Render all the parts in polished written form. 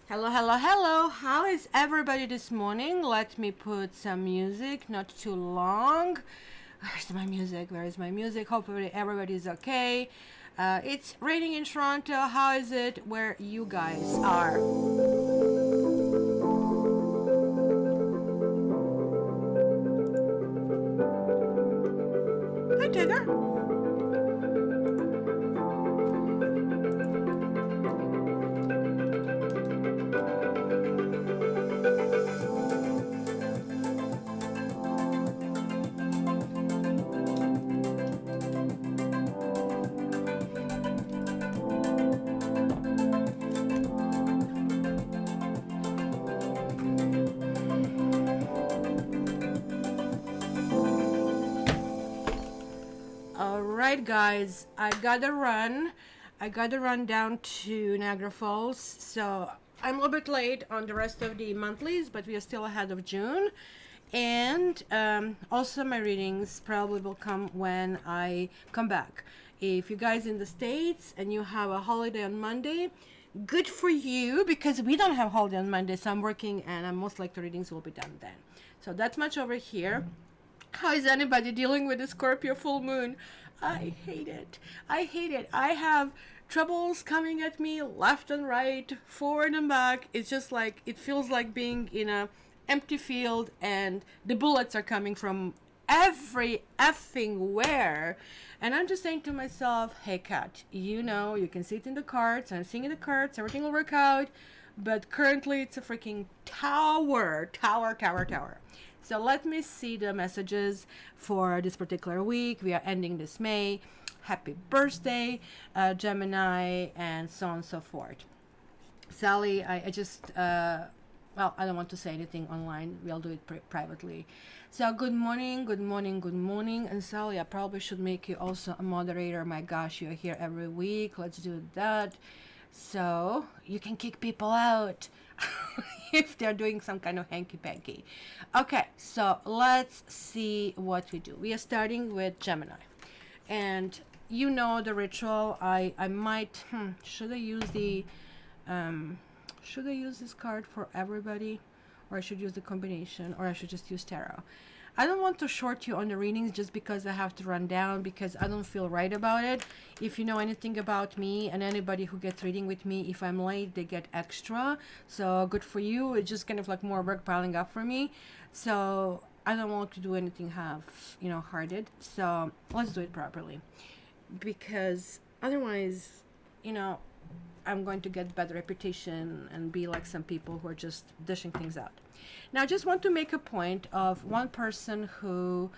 Hello, hello, hello. How is everybody this morning? Let me put some music, not too long. Where's my music? Where is my music? Hopefully, everybody's okay. It's raining in Toronto. How is it where you guys are? Hi, Tigger. All right, guys. I gotta run down to Niagara Falls. So I'm a little bit late on the rest of the monthlies, but we are still ahead of June. And also, my readings probably will come when I come back. If you guys in the States and you have a holiday on Monday, good for you because we don't have holiday on Monday. So I'm working, and I'm most likely readings will be done then. So that's much over here. How is anybody dealing with the Scorpio full moon? I hate it. I hate it. I have troubles coming at me left and right, forward and back. It's just like it feels like being in a empty field and the bullets are coming from every effing where. And I'm just saying to myself, hey Kat, you can see it in the cards, I'm seeing in the cards, everything will work out. But currently it's a freaking tower, tower, tower, tower. So let me see the messages for this particular week. We are ending this May. Happy birthday, Gemini, and so on and so forth. Sally, I just, well, I don't want to say anything online. We'll do it privately. So, good morning, good morning, good morning. And Sally, I probably should make you also a moderator. My gosh, you're here every week. Let's do that. So, you can kick people out if they're doing some kind of hanky panky. Okay, so let's see what we do. We are starting with Gemini. And you know the ritual. I might, should I use the should I use this card for everybody, or I should use the combination, or I should just use tarot? I don't want to short you on the readings just because I have to run down, because I don't feel right about it. If you know anything about me and anybody who gets reading with me, if I'm late, they get extra. So good for you. It's just kind of like more work piling up for me. So I don't want to do anything half-hearted. So let's do it properly, because otherwise, I'm going to get bad reputation and be like some people who are just dishing things out. Now, I just want to make a point of one person who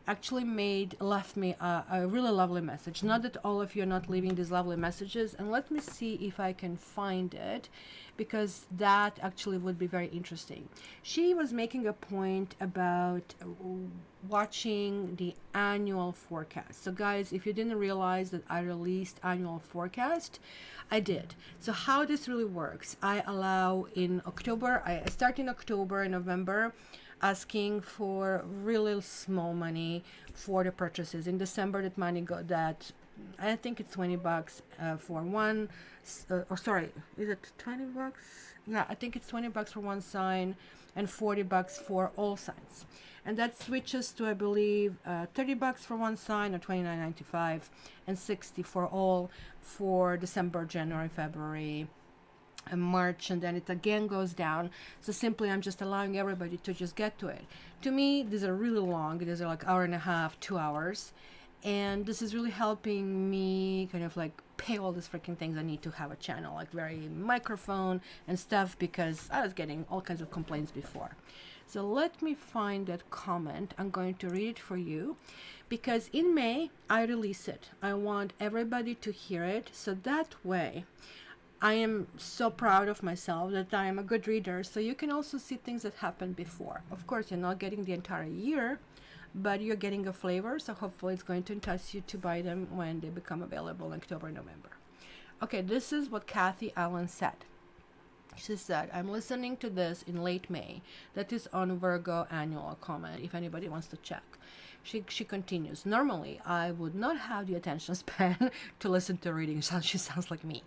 actually left me a really lovely message. Not that all of you are not leaving these lovely messages, and let me see if I can find it, because that actually would be very interesting. She was making a point about watching the annual forecast. So guys, if you didn't realize that I released annual forecast, I did. So how this really works, I allow in October, I start in October and November, asking for really small money for the purchases. In December, that money got that, I think it's $20 for one, or sorry, is it $20? Yeah, I think it's $20 for one sign and $40 for all signs. And that switches to, I believe, $30 for one sign, or $29.95, and $60 for all for December, January, February, and March, and then it again goes down. So simply I'm just allowing everybody to just get to it. To me, these are really long. These are like hour and a half, 2 hours. And this is really helping me kind of like pay all these freaking things I need to have a channel, like very microphone and stuff, because I was getting all kinds of complaints before. So let me find that comment. I'm going to read it for you, because in May I release it. I want everybody to hear it, so that way I am so proud of myself that I am a good reader. So you can also see things that happened before. Of course, you're not getting the entire year, but you're getting a flavor. So hopefully it's going to entice you to buy them when they become available in October, November. Okay, this is what Kathy Allen said. She said, I'm listening to this in late May. That is on Virgo annual comment, if anybody wants to check. She continues, normally I would not have the attention span to listen to readings. She sounds like me.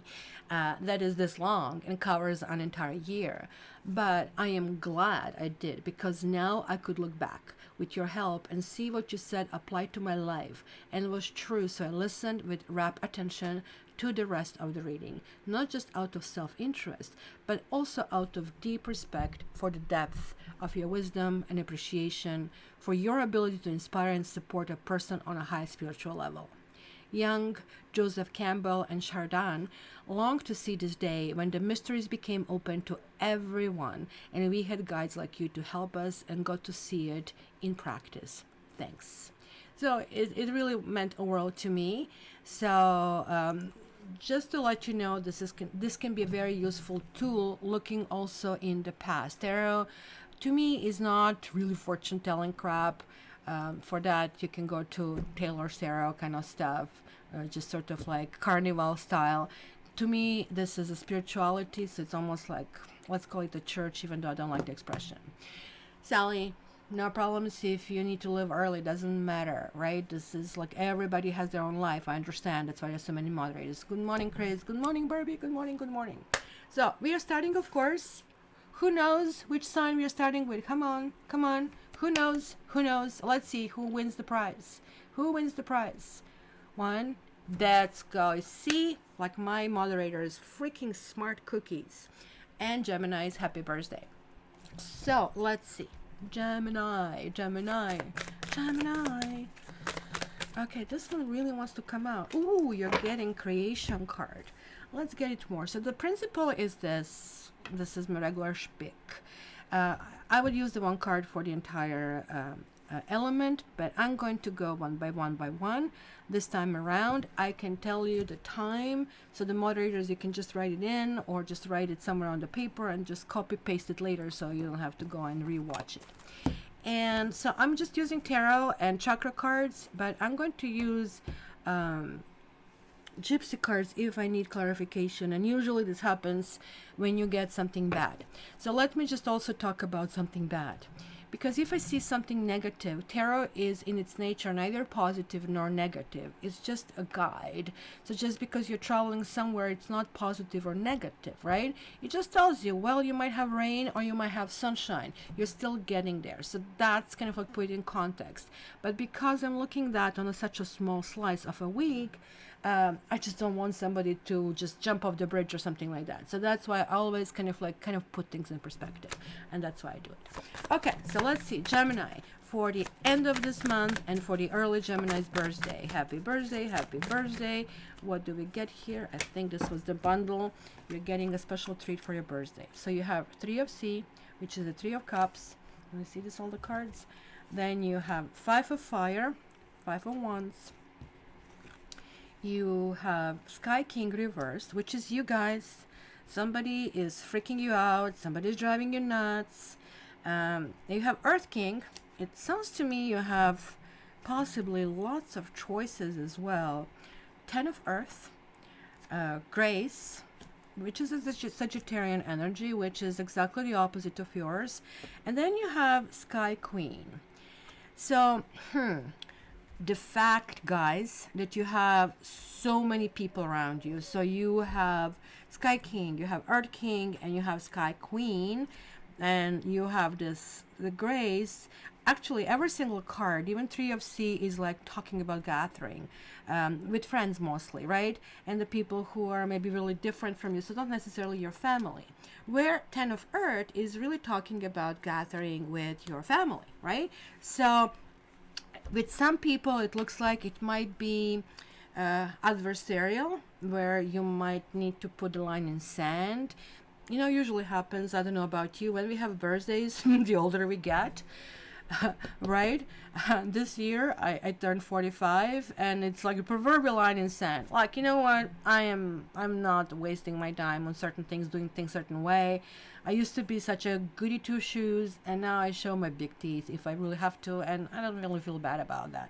That is this long and covers an entire year. But I am glad I did, because now I could look back with your help and see what you said applied to my life and was true. So I listened with rapt attention to the rest of the reading, not just out of self-interest, but also out of deep respect for the depth of your wisdom and appreciation for your ability to inspire and support a person on a high spiritual level. Young, Joseph Campbell, and Chardin longed to see this day when the mysteries became open to everyone, and we had guides like you to help us and got to see it in practice. Thanks. So it really meant a world to me. So just to let you know, this can be a very useful tool looking also in the past. Tarot, to me, is not really fortune telling crap. For that, you can go to Taylor's Tarot kind of stuff, just sort of like carnival style. To me, this is a spirituality, so it's almost like, let's call it a church, even though I don't like the expression. Sally, no problems if you need to live early, doesn't matter, right? This is like everybody has their own life. I understand. That's why there's so many moderators. Good morning, Chris. Good morning, Barbie. Good morning. Good morning. So we are starting, of course. Who knows which sign we are starting with? Come on, come on. Who knows? Who knows? Let's see who wins the prize. Who wins the prize? One. Let's go. See, like my moderators, freaking smart cookies. And Gemini's happy birthday. So let's see. Gemini, Gemini, Gemini. Okay, this one really wants to come out. Ooh, you're getting creation card. Let's get it more. So the principle is this. This is my regular spick. I would use the one card for the entire element, but I'm going to go one by one. This time around, I can tell you the time. So the moderators, you can just write it in or just write it somewhere on the paper and just copy paste it later so you don't have to go and rewatch it. And so I'm just using tarot and chakra cards, but I'm going to use gypsy cards if I need clarification, and usually this happens when you get something bad. So let me just also talk about something bad, because if I see something negative, tarot is in its nature neither positive nor negative. It's just a guide. So just because you're traveling somewhere, it's not positive or negative, right? It just tells you, well, you might have rain or you might have sunshine. You're still getting there. So that's kind of like put it in context. But because I'm looking at on such a small slice of a week, I just don't want somebody to just jump off the bridge or something like that. So that's why I always kind of put things in perspective, and that's why I do it. Okay, so let's see, Gemini, for the end of this month and for the early Gemini's birthday. Happy birthday, happy birthday. What do we get here? I think this was the bundle. You're getting a special treat for your birthday. So you have 3 of C, which is the 3 of Cups. Let me see this, all the cards. Then you have 5 of Fire, 5 of Wands. You have Sky King reversed, which is you guys. Somebody is freaking you out. Somebody's driving you nuts. You have Earth King. It sounds to me you have possibly lots of choices as well. 10 of Earth. Grace, which is a Sagittarian energy, which is exactly the opposite of yours. And then you have Sky Queen. So, the fact, guys, that you have so many people around you. So you have Sky King, you have Earth King, and you have Sky Queen, and you have the Grace. Actually, every single card, even 3 of C, is like talking about gathering with friends mostly, right? And the people who are maybe really different from you, so not necessarily your family. Where 10 of Earth is really talking about gathering with your family, right? So with some people, it looks like it might be adversarial, where you might need to put the line in sand. You know, usually happens, I don't know about you, when we have birthdays, the older we get, right? This year, I turned 45, and it's like a proverbial line in sand. Like, you know what? I'm not wasting my time on certain things, doing things certain way. I used to be such a goody two-shoes, and now I show my big teeth if I really have to, and I don't really feel bad about that.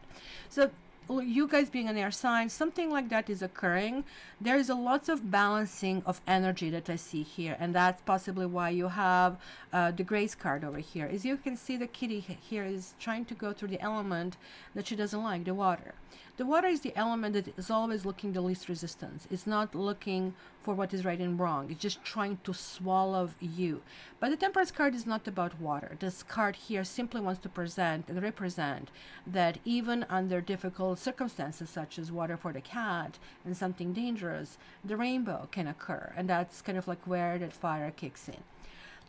So you guys being an air sign, something like that is occurring. There's a lots of balancing of energy that I see here, and that's possibly why you have the grace card over here. As you can see, the kitty here is trying to go through the element that she doesn't like, the water. The water is the element that is always looking the least resistance. It's not looking for what is right and wrong. It's just trying to swallow you. But the Temperance card is not about water. This card here simply wants to present and represent that even under difficult circumstances such as water for the cat and something dangerous, the rainbow can occur. And that's kind of like where that fire kicks in.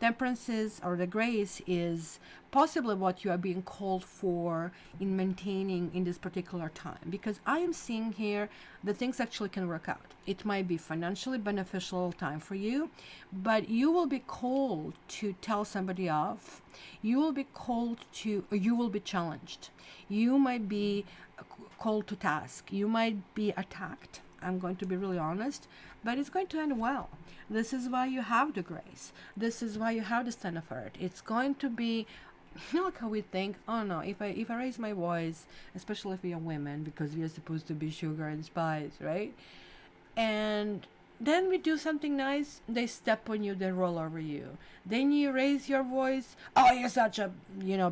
Temperance is, or the grace is possibly what you are being called for in maintaining in this particular time, because I am seeing here that things actually can work out. It might be financially beneficial time for you, but you will be called to tell somebody off. You will be called to, or you will be challenged. You might be called to task. You might be attacked. I'm going to be really honest, but it's going to end well. This is why you have the grace. This is why you have the stand of earth. It's going to be, you know, like how we think, oh no, if I raise my voice, especially if we are women, because we are supposed to be sugar and spice, right? And then we do something nice, they step on you, they roll over you. Then you raise your voice, oh, you're such a,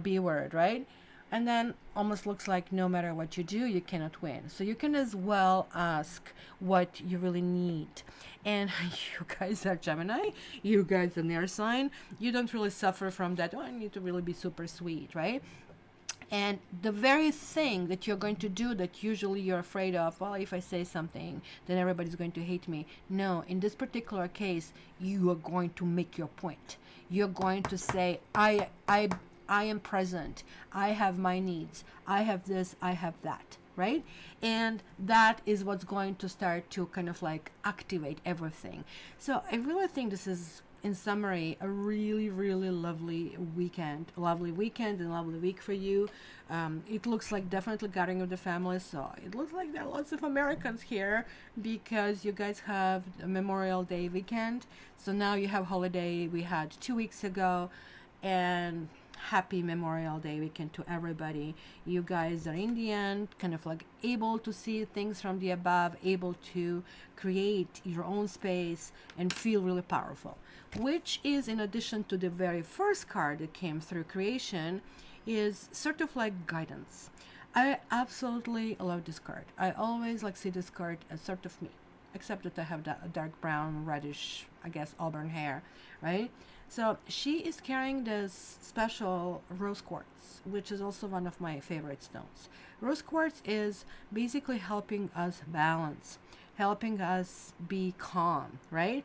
B word, right? And then almost looks like no matter what you do, you cannot win. So you can as well ask what you really need. And you guys are Gemini, you guys are an air sign, you don't really suffer from that, oh, I need to really be super sweet, right? And the very thing that you're going to do that usually you're afraid of, well, if I say something, then everybody's going to hate me. No, in this particular case, you are going to make your point. You're going to say, I am present. I have my needs. I have this, I have that, right? And that is what's going to start to kind of like activate everything. So I really think this is, in summary, a really, really lovely weekend and lovely week for you. It looks like definitely gathering of the family. So it looks like there are lots of Americans here because you guys have a Memorial Day weekend. So now you have holiday we had 2 weeks ago, and happy Memorial Day weekend to everybody. You guys are in the end kind of like able to see things from the above, able to create your own space and feel really powerful, which is in addition to the very first card that came through creation, is sort of like guidance. I absolutely love this card. I always like see this card as sort of me, except that I have that dark brown, reddish, I guess auburn hair, right? So she is carrying this special rose quartz, which is also one of my favorite stones. Rose quartz is basically helping us balance, helping us be calm, right?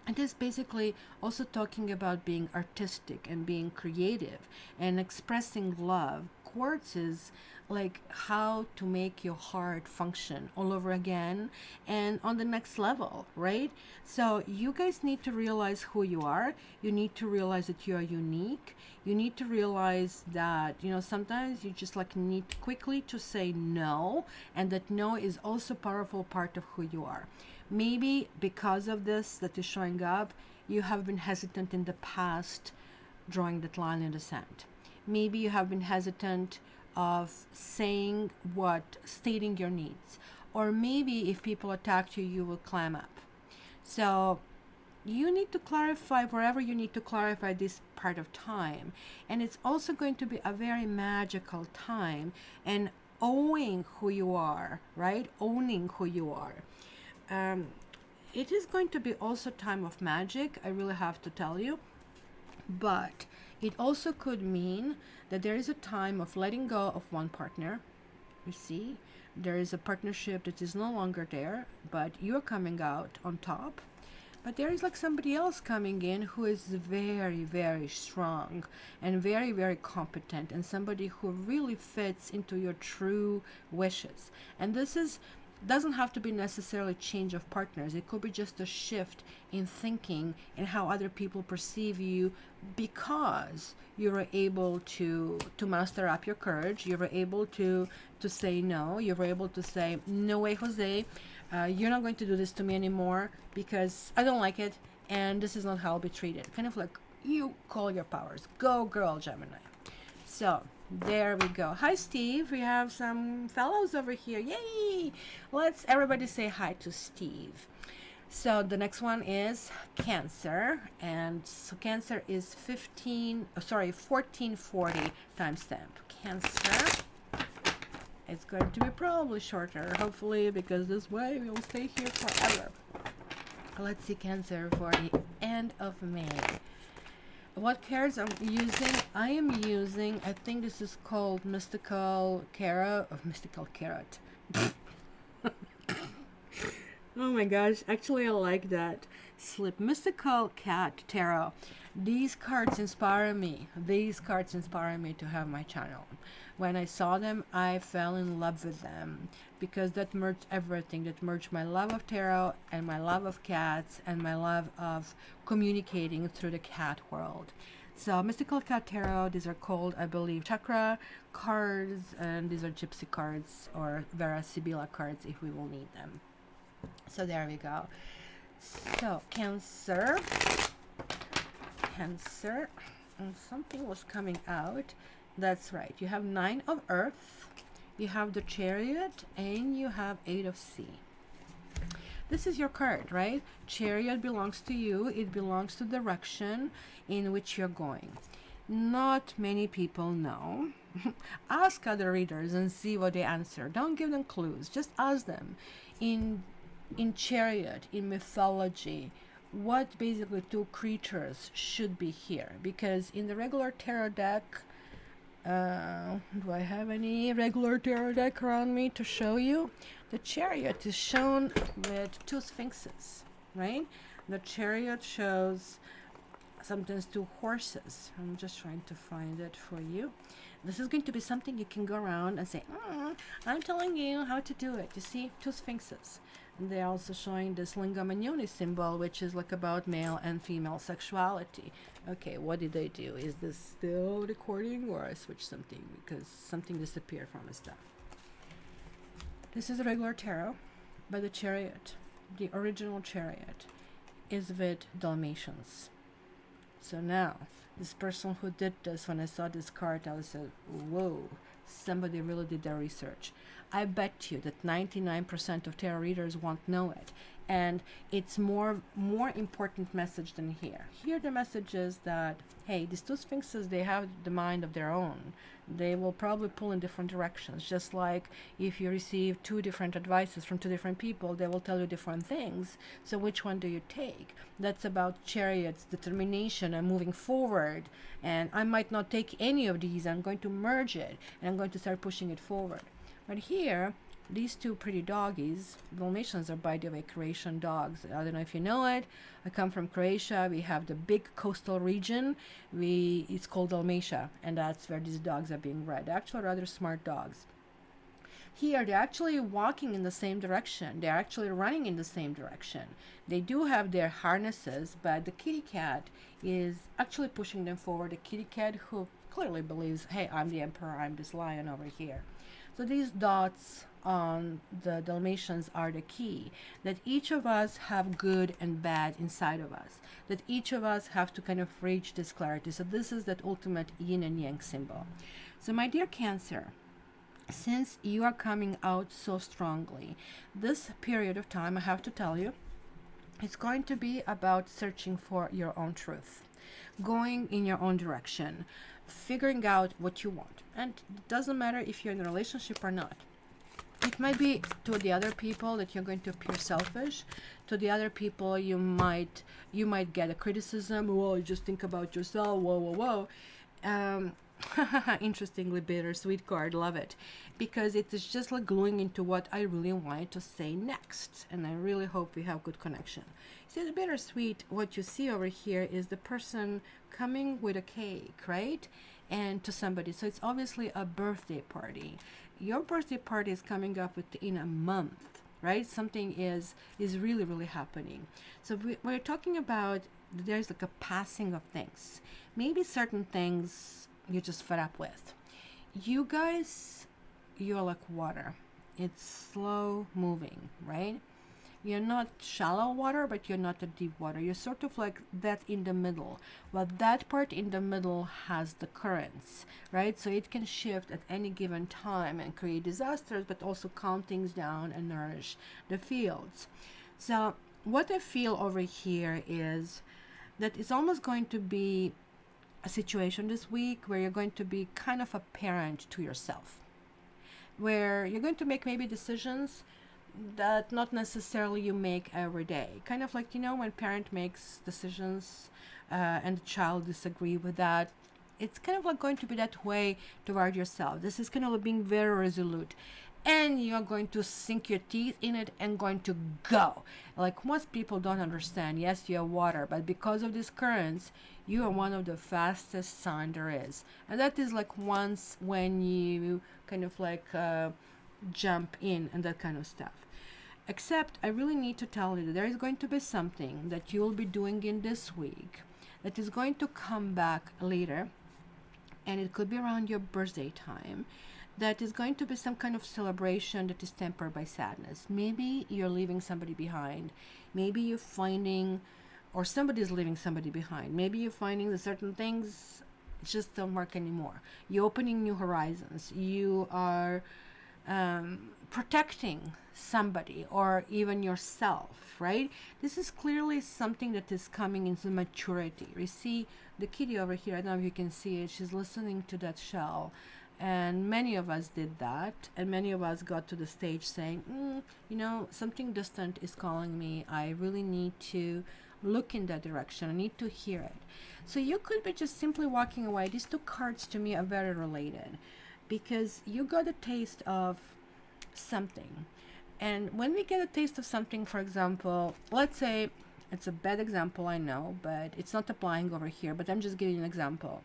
It is basically also talking about being artistic and being creative and expressing love. Quartz is like how to make your heart function all over again and on the next level, right? So you guys need to realize who you are. You need to realize that you are unique. You need to realize that, sometimes you just like need quickly to say no, and that no is also a powerful part of who you are. Maybe because of this that is showing up, you have been hesitant in the past drawing that line in the sand. Maybe you have been hesitant of stating your needs. Or maybe if people attack you, you will clam up. So you need to clarify wherever you need to clarify this part of time. And it's also going to be a very magical time and owning who you are, right? Owning who you are. It is going to be also time of magic, I really have to tell you. But it also could mean that there is a time of letting go of one partner. You see, there is a partnership that is no longer there, but you're coming out on top. But there is like somebody else coming in who is very, very strong and very, very competent, and somebody who really fits into your true wishes. And this doesn't have to be necessarily change of partners. It could be just a shift in thinking and how other people perceive you, because you were able to master up your courage. You were able to say no. You were able to say, no way, Jose, you're not going to do this to me anymore because I don't like it, and this is not how I'll be treated. Kind of like you call your powers. Go girl, Gemini. So there we go. Hi, Steve. We have some fellows over here. Yay! Let's everybody say hi to Steve. So the next one is Cancer, and so Cancer is 1440 timestamp. Cancer. It's going to be probably shorter, hopefully, because this way we will stay here forever. Let's see Cancer for the end of May. What cards I'm using? I am using, I think this is called Mystical Carrot, or Mystical Carrot. Oh my gosh, actually I like that. Slip Mystical Cat Tarot. These cards inspire me. These cards inspire me to have my channel. When I saw them, I fell in love with them because that merged everything. That merged my love of tarot and my love of cats and my love of communicating through the cat world. So Mystical Cat Tarot, these are called, I believe, chakra cards, and these are gypsy cards or Vera Sibilla cards if we will need them. So there we go. So Cancer, and something was coming out. That's right. You have 9 of Earth, you have the Chariot, and you have 8 of Sea. This is your card, right? Chariot belongs to you. It belongs to the direction in which you're going. Not many people know. Ask other readers and see what they answer. Don't give them clues. Just ask them. In Chariot, in mythology, what basically 2 creatures should be here? Because in the regular tarot deck, do I have any regular tarot deck around me to show you? The Chariot is shown with 2 sphinxes, right? The Chariot shows sometimes 2 horses. I'm just trying to find it for you. This is going to be something you can go around and say, I'm telling you how to do it. You see, 2 sphinxes. And they're also showing this lingam and yoni symbol, which is like about male and female sexuality. Okay, what did I do? Is this still recording, or I switched something because something disappeared from my stuff? This is a regular tarot, but the Chariot, the original Chariot, is with Dalmatians. So now, this person who did this, when I saw this card, I was like, whoa, somebody really did their research. I bet you that 99% of tarot readers won't know it. And it's more important message than here. Here the message is that, hey, these 2 sphinxes, they have the mind of their own. They will probably pull in different directions. Just like if you receive 2 different advices from 2 different people, they will tell you different things. So which one do you take? That's about Chariot's determination and moving forward. And I might not take any of these. I'm going to merge it, and I'm going to start pushing it forward. But here, these 2 pretty doggies, Dalmatians are, by the way, Croatian dogs. I don't know if you know it. I come from Croatia. We have the big coastal region. It's called Dalmatia, and that's where these dogs are being bred. They're actually rather smart dogs. Here, they're actually walking in the same direction. They're actually running in the same direction. They do have their harnesses, but the kitty cat is actually pushing them forward. The kitty cat who clearly believes, hey, I'm the emperor, I'm this lion over here. So these dots on the Dalmatians are the key, that each of us have good and bad inside of us, that each of us have to kind of reach this clarity. So this is that ultimate yin and yang symbol. So my dear Cancer, since you are coming out so strongly, this period of time, I have to tell you, it's going to be about searching for your own truth, going in your own direction, figuring out what you want. And it doesn't matter if you're in a relationship or not. It might be to the other people that you're going to appear selfish. To the other people, you might get a criticism. Well, you just think about yourself. Whoa. Interestingly bittersweet card. Love it, because it is just like gluing into what I really wanted to say next, and I really hope we have good connection. See, the bittersweet, what you see over here is the person coming with a cake, right? And to somebody, so it's obviously a birthday party. Your birthday party is coming up in a month, right? Something is really happening. So we're talking about, there's like a passing of things. Maybe certain things you're just fed up with. You guys, you're like water. It's slow moving, right? You're not shallow water, but you're not a deep water. You're sort of like that in the middle. Well, that part in the middle has the currents, right? So it can shift at any given time and create disasters, but also calm things down and nourish the fields. So what I feel over here is that it's almost going to be a situation this week where you're going to be kind of a parent to yourself, where you're going to make maybe decisions that not necessarily you make every day. Kind of like, when parent makes decisions and the child disagree with that, it's kind of like going to be that way toward yourself. This is kind of like being very resolute, and you're going to sink your teeth in it and going to go. Like most people don't understand, yes, you have water, but because of these currents, you are one of the fastest sun there is. And that is like once when you kind of like jump in and that kind of stuff. Except I really need to tell you that there is going to be something that you will be doing in this week that is going to come back later, and it could be around your birthday time. That is going to be some kind of celebration that is tempered by sadness. Maybe you're leaving somebody behind. Maybe you're finding, or somebody is leaving somebody behind. Maybe you're finding that certain things just don't work anymore. You're opening new horizons. You are protecting somebody or even yourself, right? This is clearly something that is coming into maturity. You see the kitty over here, I don't know if you can see it, she's listening to that shell. And many of us did that, and many of us got to the stage saying, something distant is calling me. I really need to look in that direction. I need to hear it. So you could be just simply walking away. These two cards to me are very related because you got a taste of something. And when we get a taste of something, for example, let's say it's a bad example, I know, but it's not applying over here, but I'm just giving an example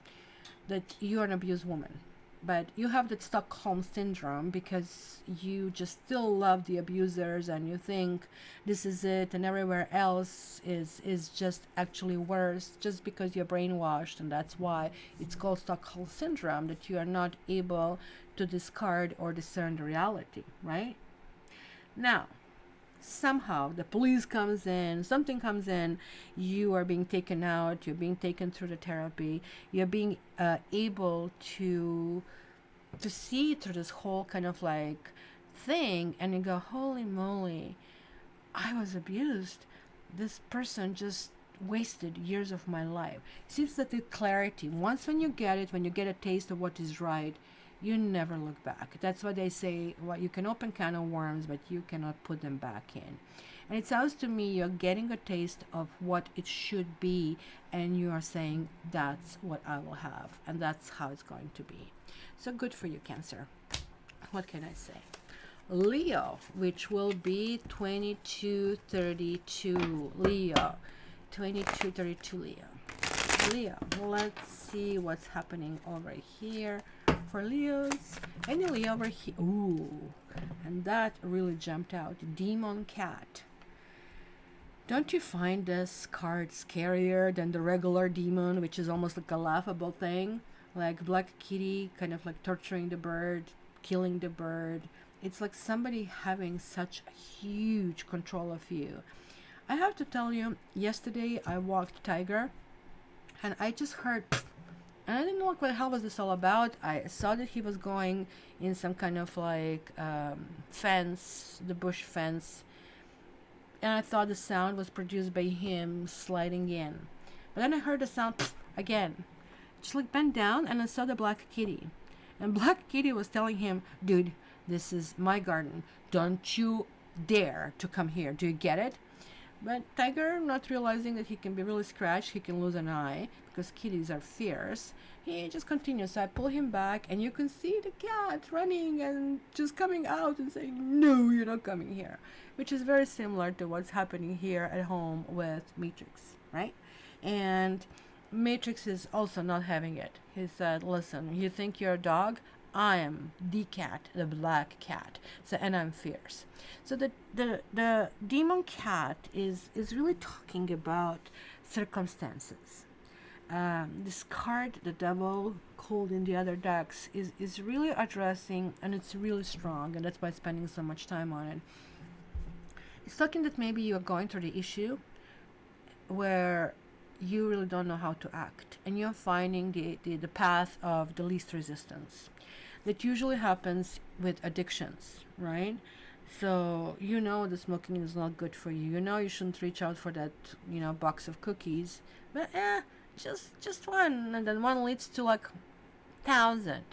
that you're an abused woman, but you have that Stockholm syndrome because you just still love the abusers and you think this is it and everywhere else is just actually worse just because you're brainwashed, and that's why it's called Stockholm syndrome, that you are not able to discard or discern the reality, right? Now, somehow the police comes in, something comes in, you are being taken out, you're being taken through the therapy, you're being able to see through this whole kind of like thing, and you go, holy moly, I was abused. This person just wasted years of my life. See, it's that the clarity. Once when you get it, when you get a taste of what is right, you never look back. That's why they say, well, you can open can of worms, but you cannot put them back in. And it sounds to me you're getting a taste of what it should be, and you are saying, that's what I will have, and that's how it's going to be. So good for you, Cancer. What can I say? Leo, which will be 2232. Leo. 2232 Leo. Leo, let's see what's happening over here for Leos. Any Leo over here? Ooh, and that really jumped out. Demon Cat. Don't you find this card scarier than the regular demon, which is almost like a laughable thing? Like Black Kitty, kind of like torturing the bird, killing the bird. It's like somebody having such a huge control of you. I have to tell you, yesterday I walked Tiger, and I just heard, and I didn't know what the hell was this all about. I saw that he was going in some kind of like fence, the bush fence, and I thought the sound was produced by him sliding in. But then I heard the sound again. Just like bent down, and I saw the Black Kitty. And Black Kitty was telling him, dude, this is my garden. Don't you dare to come here. Do you get it? But Tiger, not realizing that he can be really scratched, he can lose an eye, because kitties are fierce, he just continues. So I pull him back, and you can see the cat running and just coming out and saying, no, you're not coming here. Which is very similar to what's happening here at home with Matrix, right? And Matrix is also not having it. He said, listen, you think you're a dog? I am the cat, the black cat. So, and I'm fierce. So the demon cat is really talking about circumstances. This card, the devil, called in the other decks, is really addressing, and it's really strong, and that's why I'm spending so much time on it. It's talking that maybe you're going through the issue where you really don't know how to act, and you're finding the path of the least resistance. That usually happens with addictions, right? So you know the smoking is not good for you. You know you shouldn't reach out for that, box of cookies. But just one, and then one leads to like 1,000.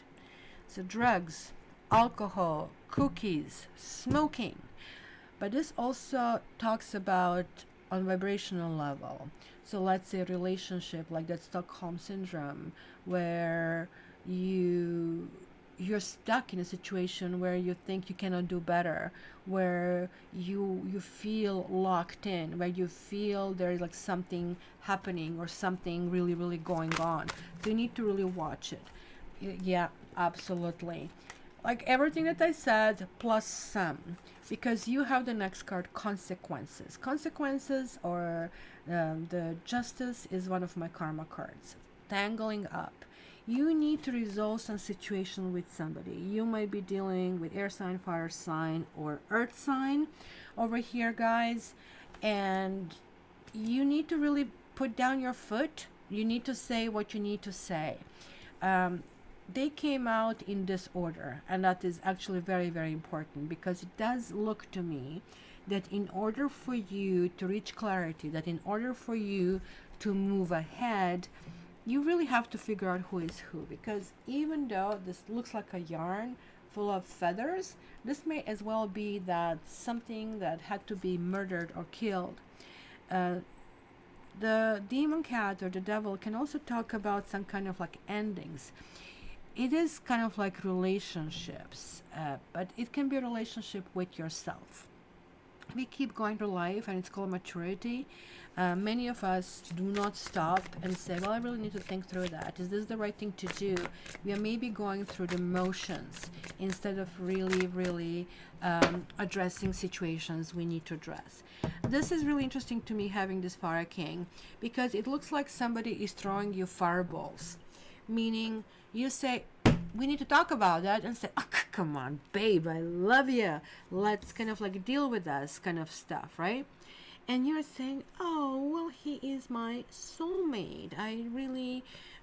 So drugs, alcohol, cookies, smoking. But this also talks about on vibrational level. So let's say a relationship like that Stockholm syndrome, where you're stuck in a situation where you think you cannot do better, where you feel locked in, where you feel there's like something happening or something really really going on. So you need to really watch it. Yeah, absolutely. Like everything that I said, plus some. Because you have the next card, consequences. Consequences, or the justice, is one of my karma cards. Tangling up. You need to resolve some situation with somebody. You might be dealing with air sign, fire sign, or earth sign over here, guys. And you need to really put down your foot. You need to say what you need to say. They came out in this order, and that is actually very very important, because it does look to me that in order for you to reach clarity, that in order for you to move ahead, you really have to figure out who is who. Because even though this looks like a yarn full of feathers, this may as well be that something that had to be murdered or killed. The demon cat or the devil can also talk about some kind of like endings. It is kind of like relationships, but it can be a relationship with yourself. We keep going through life, and it's called maturity. Many of us do not stop and say, well, I really need to think through that. Is this the right thing to do? We are maybe going through the motions instead of really, really addressing situations we need to address. This is really interesting to me, having this Fire King, because it looks like somebody is throwing you fireballs, meaning you say, we need to talk about that, and say, oh, come on, babe, I love you. Let's kind of like deal with us kind of stuff, right? And you're saying, oh, well, he is my soulmate.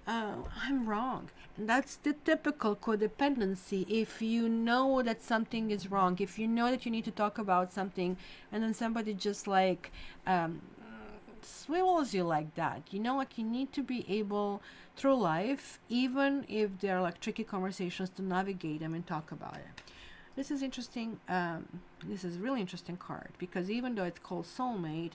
I'm wrong. And that's the typical codependency. If you know that something is wrong, if you know that you need to talk about something, and then somebody just like swivels you like that, like you need to be able through life, even if they're like tricky conversations, to navigate them and talk about it. This is interesting. This is really interesting card, because even though it's called soulmate,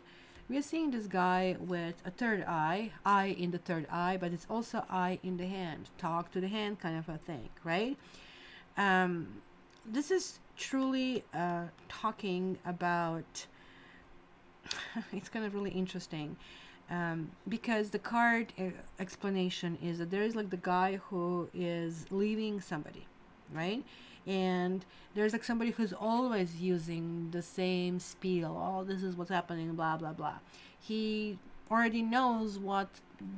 we are seeing this guy with a third eye in the third eye, but it's also eye in the hand, talk to the hand kind of a thing, right? This is truly talking about it's kind of really interesting, because the card explanation is that there is like the guy who is leaving somebody, right? And there's like somebody who's always using the same spiel. Oh, this is what's happening, blah blah blah. He already knows what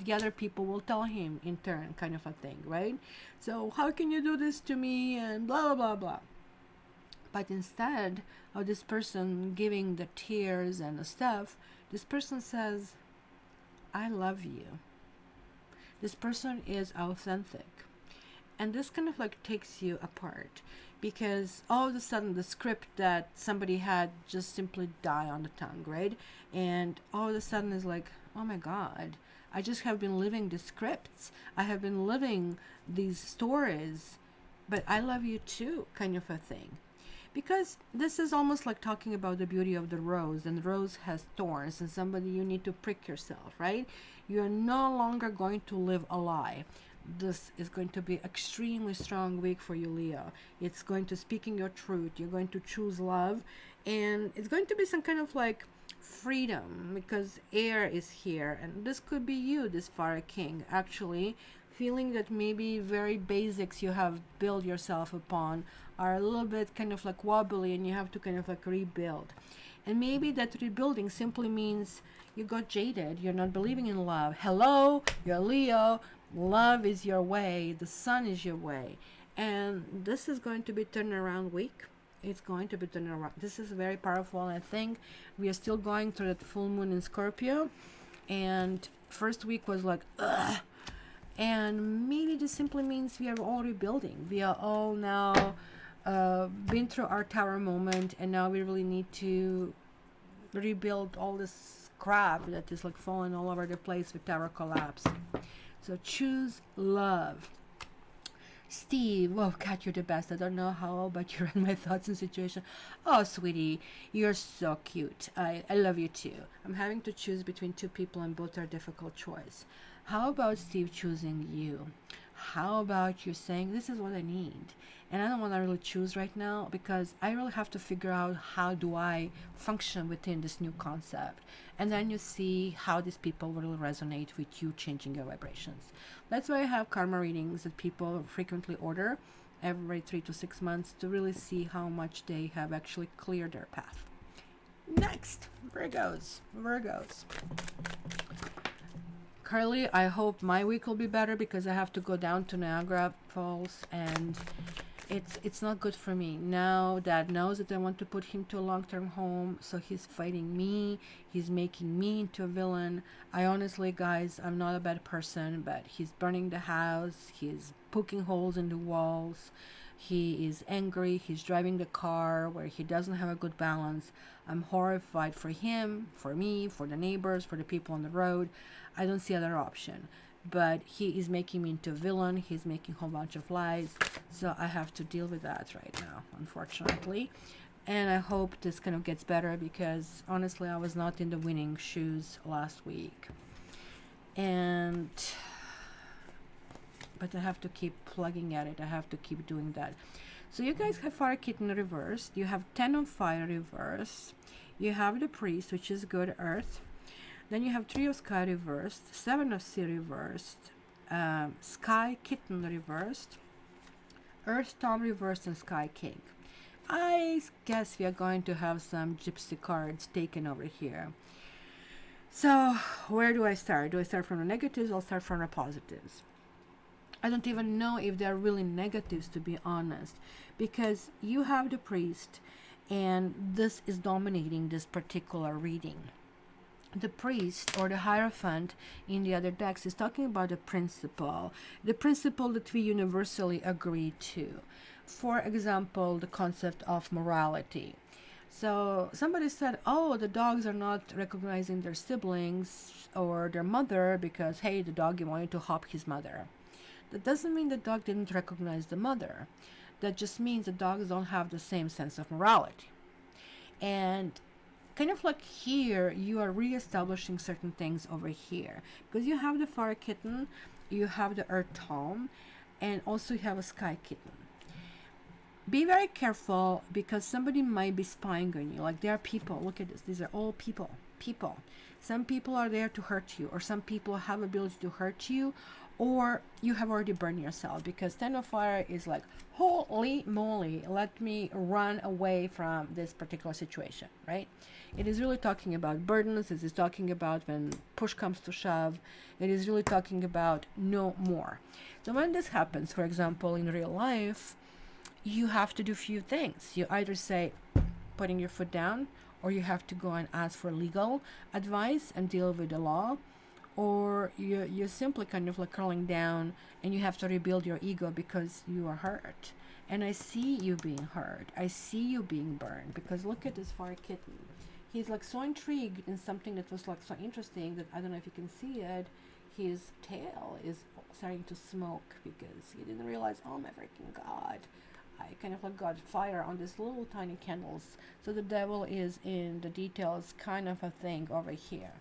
the other people will tell him in turn, kind of a thing, right? So how can you do this to me, and blah blah blah blah. But instead of this person giving the tears and the stuff, this person says, I love you. This person is authentic. And this kind of like takes you apart, because all of a sudden the script that somebody had just simply die on the tongue, right? And all of a sudden is like, oh my God, I just have been living the scripts. I have been living these stories, but I love you too, kind of a thing. Because this is almost like talking about the beauty of the rose, and the rose has thorns, and somebody, you need to prick yourself, right? You're no longer going to live a lie. This is going to be extremely strong week for you, Leo. It's going to speaking your truth. You're going to choose love, and it's going to be some kind of like freedom, because air is here, and this could be you, this Fire King, actually feeling that maybe very basics you have built yourself upon are a little bit kind of like wobbly, and you have to kind of like rebuild. And maybe that rebuilding simply means you got jaded, you're not believing in love. Hello, you're Leo, love is your way, the sun is your way. And this is going to be turnaround week. it's going to be turning around. This is very powerful. And I think we are still going through that full moon in Scorpio. And first week was like, ugh. And maybe this simply means we are all rebuilding. We are all now been through our tower moment, and now we really need to rebuild all this crap that is like falling all over the place with tower collapse. So choose love. Steve, well, Kat, you're the best. I don't know how, but you're in my thoughts and situation. Oh, sweetie, you're so cute. I love you too. I'm having to choose between two people, and both are difficult choice. How about Steve choosing you? How about you saying, this is what I need? And I don't want to really choose right now, because I really have to figure out how do I function within this new concept. And then you see how these people will resonate with you changing your vibrations. That's why I have karma readings that people frequently order every 3 to 6 months to really see how much they have actually cleared their path. Next, Virgos. Carly, I hope my week will be better, because I have to go down to Niagara Falls, and it's not good for me. Now Dad knows that I want to put him to a long-term home, so he's fighting me. He's making me into a villain. I honestly, guys, I'm not a bad person, but he's burning the house. He's poking holes in the walls. He is angry. He's driving the car where he doesn't have a good balance. I'm horrified for him, for me, for the neighbors, for the people on the road. I don't see other option. But he is making me into a villain. He's making a whole bunch of lies. So I have to deal with that right now, unfortunately. And I hope this kind of gets better, because honestly, I was not in the winning shoes last week. But I have to keep plugging at it. I have to keep doing that. So you guys have Fire Kitten reversed. You have 10 of Fire reversed. You have the Priest, which is good Earth. Then you have 3 of Sky reversed, 7 of Sea reversed, Sky Kitten reversed, Earth Storm reversed, and Sky King. I guess we are going to have some gypsy cards taken over here. So where do I start? Do I start from the negatives? I'll start from the positives. I don't even know if they're really negatives, to be honest, because you have the Priest, and this is dominating this particular reading. The Priest, or the Hierophant in the other decks, is talking about the principle that we universally agree to. For example, the concept of morality. So somebody said, oh, the dogs are not recognizing their siblings or their mother because, hey, the doggy wanted to hop his mother. That doesn't mean the dog didn't recognize the mother. That just means the dogs don't have the same sense of morality. And kind of like here, you are re-establishing certain things over here, because you have the Fire Kitten, you have the Earth Tom, and also you have a Sky Kitten. Be very careful, because somebody might be spying on you. Like, there are people, look at this, these are all people. Some people are there to hurt you, or some people have ability to hurt you, or you have already burned yourself, because 10 of Fire is like, holy moly, let me run away from this particular situation, right? It is really talking about burdens. It is talking about when push comes to shove. It is really talking about no more. So when this happens, for example, in real life, you have to do few things. You either say, putting your foot down, or you have to go and ask for legal advice and deal with the law, or you're simply kind of like curling down, and you have to rebuild your ego because you are hurt. And I see you being hurt. I see you being burned, because look at this Fire Kitten. He's like so intrigued in something that was like so interesting that I don't know if you can see it. His tail is starting to smoke because he didn't realize, oh my freaking God, I kind of like got fire on these little tiny candles. So the devil is in the details kind of a thing over here.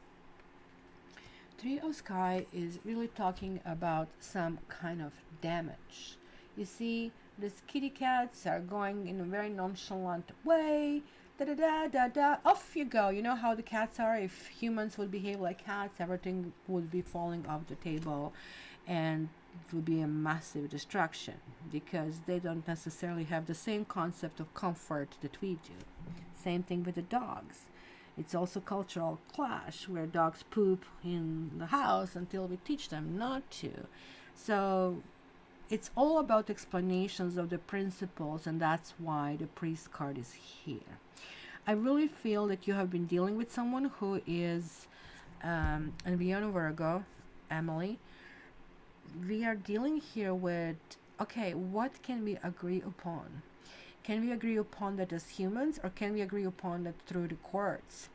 3 of Sky is really talking about some kind of damage. You see, these kitty cats are going in a very nonchalant way. Da da da da da. Off you go. You know how the cats are. If humans would behave like cats, everything would be falling off the table, and it would be a massive distraction, because they don't necessarily have the same concept of comfort that we do. Same thing with the dogs. It's also cultural clash, where dogs poop in the house until we teach them not to. So it's all about explanations of the principles, and that's why the priest card is here. I really feel that you have been dealing with someone who is and beyond Virgo, Emily. We are dealing here with, okay, what can we agree upon? Can we agree upon that as humans, or can we agree upon that through the courts?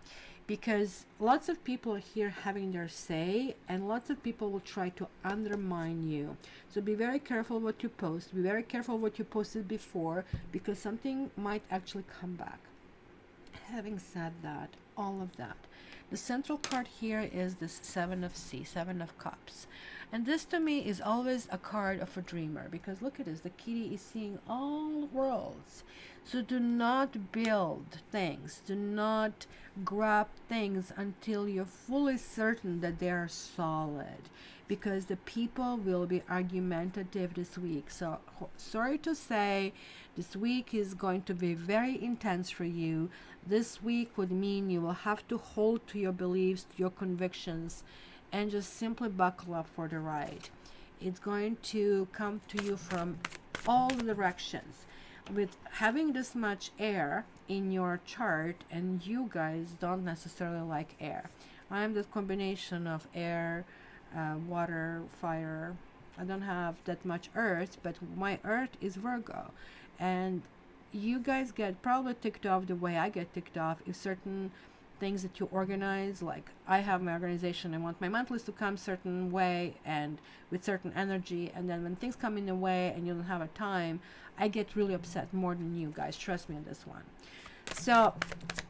Because lots of people are here having their say, and lots of people will try to undermine you. So be very careful what you post. Be very careful what you posted before, because something might actually come back. Having said that, all of that, the central card here is this Seven of Sea, Seven of Cups. And this to me is always a card of a dreamer, because look at this, the kitty is seeing all worlds. So do not build things, do not grab things until you're fully certain that they are solid, because the people will be argumentative this week. So sorry to say, this week is going to be very intense for you. This week would mean you will have to hold to your beliefs, to your convictions, and just simply buckle up for the ride. It's going to come to you from all directions. With having this much air in your chart, and you guys don't necessarily like air. I'm the combination of air, water, fire. I don't have that much earth, but my earth is Virgo. And you guys get probably ticked off the way I get ticked off if certain things that you organize, like I have my organization, I want my monthlies to come certain way and with certain energy, and then when things come in the way and you don't have a time, I get really upset more than you guys, trust me on this one. So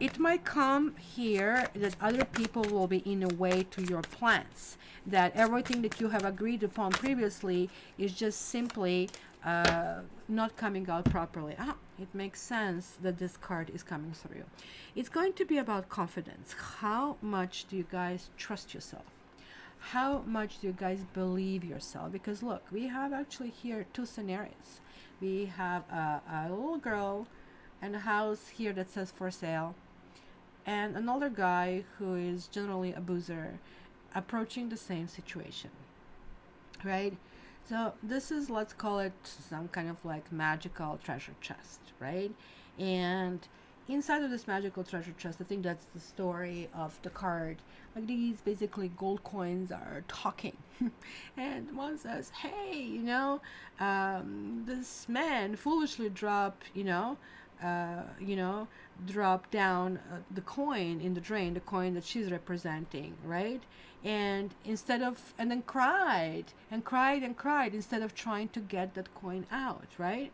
it might come here that other people will be in a way to your plans, that everything that you have agreed upon previously is just simply not coming out properly. It makes sense that this card is coming through. It's going to be about confidence. How much do you guys trust yourself? How much do you guys believe yourself? Because look, we have actually here two scenarios. We have a little girl and a house here that says for sale, and another guy who is generally a boozer approaching the same situation, right? So this is, let's call it some kind of like magical treasure chest, right? And inside of this magical treasure chest, I think that's the story of the card. Like these basically gold coins are talking. And one says, hey, this man foolishly dropped, drop down the coin in the drain, the coin that she's representing, right? And then cried and cried and cried instead of trying to get that coin out, right?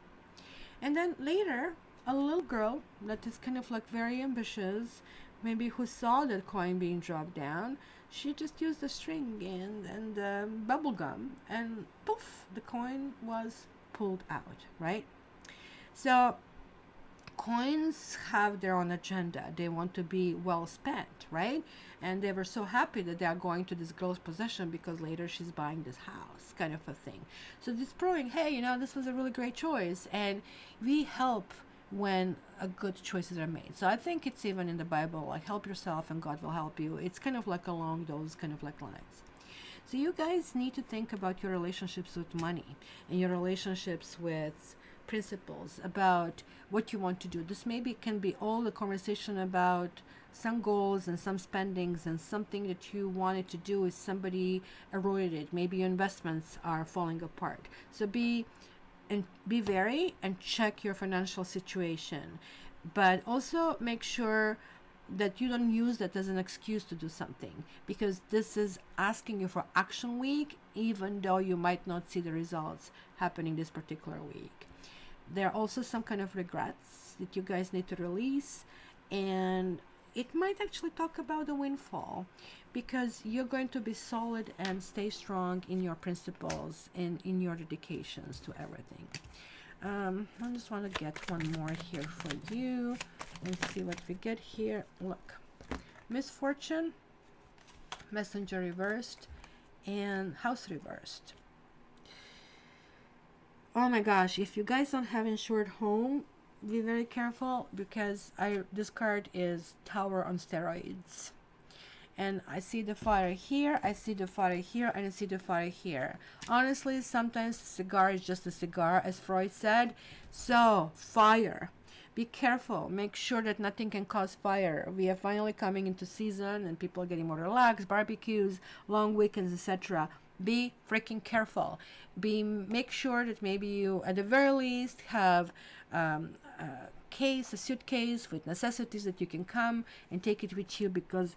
And then later, a little girl that is kind of like very ambitious, maybe who saw that coin being dropped down, she just used the string and bubble gum, and poof, the coin was pulled out, right? So coins have their own agenda. They want to be well spent, right? And they were so happy that they are going to this girl's possession because later she's buying this house, kind of a thing. So this proving, hey, this was a really great choice. And we help when good choices are made. So I think it's even in the Bible, like help yourself and God will help you. It's kind of like along those kind of like lines. So you guys need to think about your relationships with money and your relationships with principles, about what you want to do. This maybe can be all the conversation about some goals and some spendings and something that you wanted to do is somebody eroded it. Maybe your investments are falling apart. So be wary and check your financial situation, but also make sure that you don't use that as an excuse to do something, because this is asking you for action week, even though you might not see the results happening this particular week. There are also some kind of regrets that you guys need to release, and it might actually talk about the windfall, because you're going to be solid and stay strong in your principles and in your dedications to everything. I just want to get one more here for you and see what we get here. Look, misfortune, messenger reversed, and house reversed. Oh my gosh, if you guys don't have insured home, be very careful, because this card is Tower on steroids. and I see the fire here, I see the fire here, and I see the fire here. Honestly, sometimes a cigar is just a cigar, as Freud said. So, fire. Be careful. Make sure that nothing can cause fire. We are finally coming into season and people are getting more relaxed, barbecues, long weekends, etc. Be freaking careful. Make sure that maybe you, at the very least, have a suitcase with necessities that you can come and take it with you, because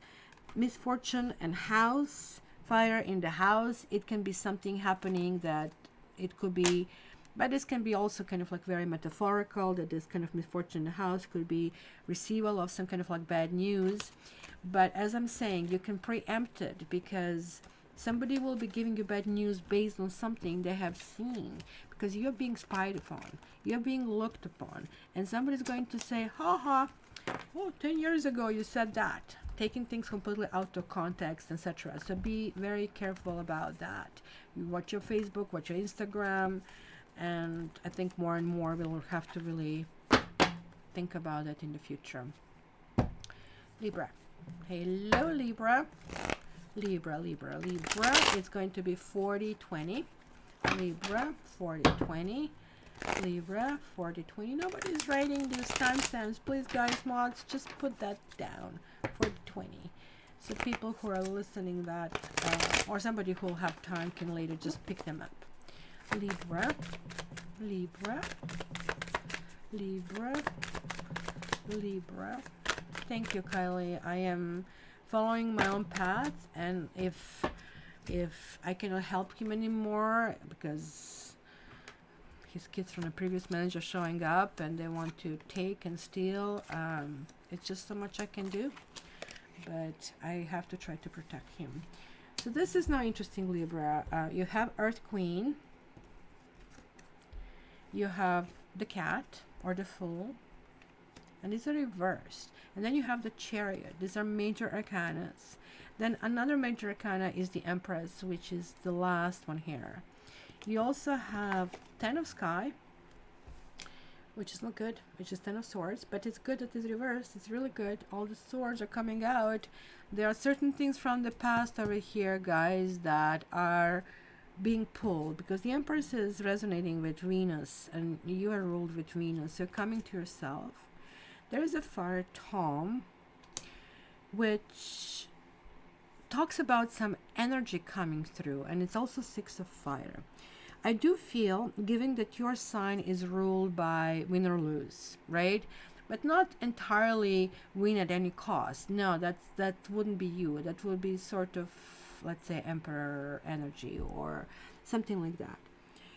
misfortune and house, fire in the house, it can be something happening that it could be, but this can be also kind of like very metaphorical, that this kind of misfortune in the house could be receival of some kind of like bad news. But as I'm saying, you can preempt it, because somebody will be giving you bad news based on something they have seen, because you're being spied upon, you're being looked upon, and somebody's going to say, ha ha, oh, 10 years ago you said that, taking things completely out of context, etc. So be very careful about that. You watch your Facebook, watch your Instagram, and I think more and more we'll have to really think about it in the future. Libra. Hello, Libra. Libra. It's going to be 40-20. Libra, 40-20. Libra, 40-20. Nobody's writing these timestamps. Please, guys, mods, just put that down. 40-20. So people who are listening that, or somebody who will have time can later just pick them up. Libra, Libra, Libra, Libra. Thank you, Kylie. I am following my own path, and if I cannot help him anymore because his kids from the previous manager showing up and they want to take and steal, it's just so much I can do, but I have to try to protect him. So this is now interesting, Libra. You have Earth Queen, you have the Cat or the Fool, and these are reversed. And then you have the Chariot. These are major arcanas. Then another major arcana is the Empress, which is the last one here. You also have Ten of Sky, which is not good, which is Ten of Swords, but it's good that it's reversed. It's really good. All the swords are coming out. There are certain things from the past over here, guys, that are being pulled, because the Empress is resonating with Venus, and you are ruled with Venus. You're coming to yourself. There is a Fire Tome, which talks about some energy coming through, and it's also Six of Fire. I do feel, given that your sign is ruled by win or lose, right? But not entirely win at any cost. No, that wouldn't be you. That would be sort of, let's say, Emperor energy or something like that.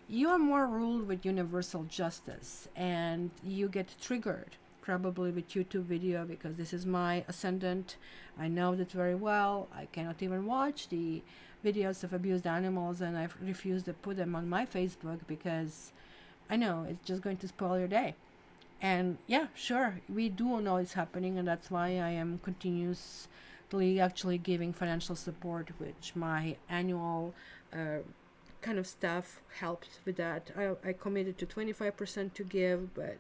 You are more ruled with universal justice, and you get triggered probably with YouTube video, because this is my Ascendant. I know that very well. I cannot even watch the videos of abused animals, and I refuse to put them on my Facebook because I know it's just going to spoil your day. And yeah, sure, we do know it's happening, and that's why I am continuously actually giving financial support, which my annual kind of stuff helped with that. I committed to 25% to give, but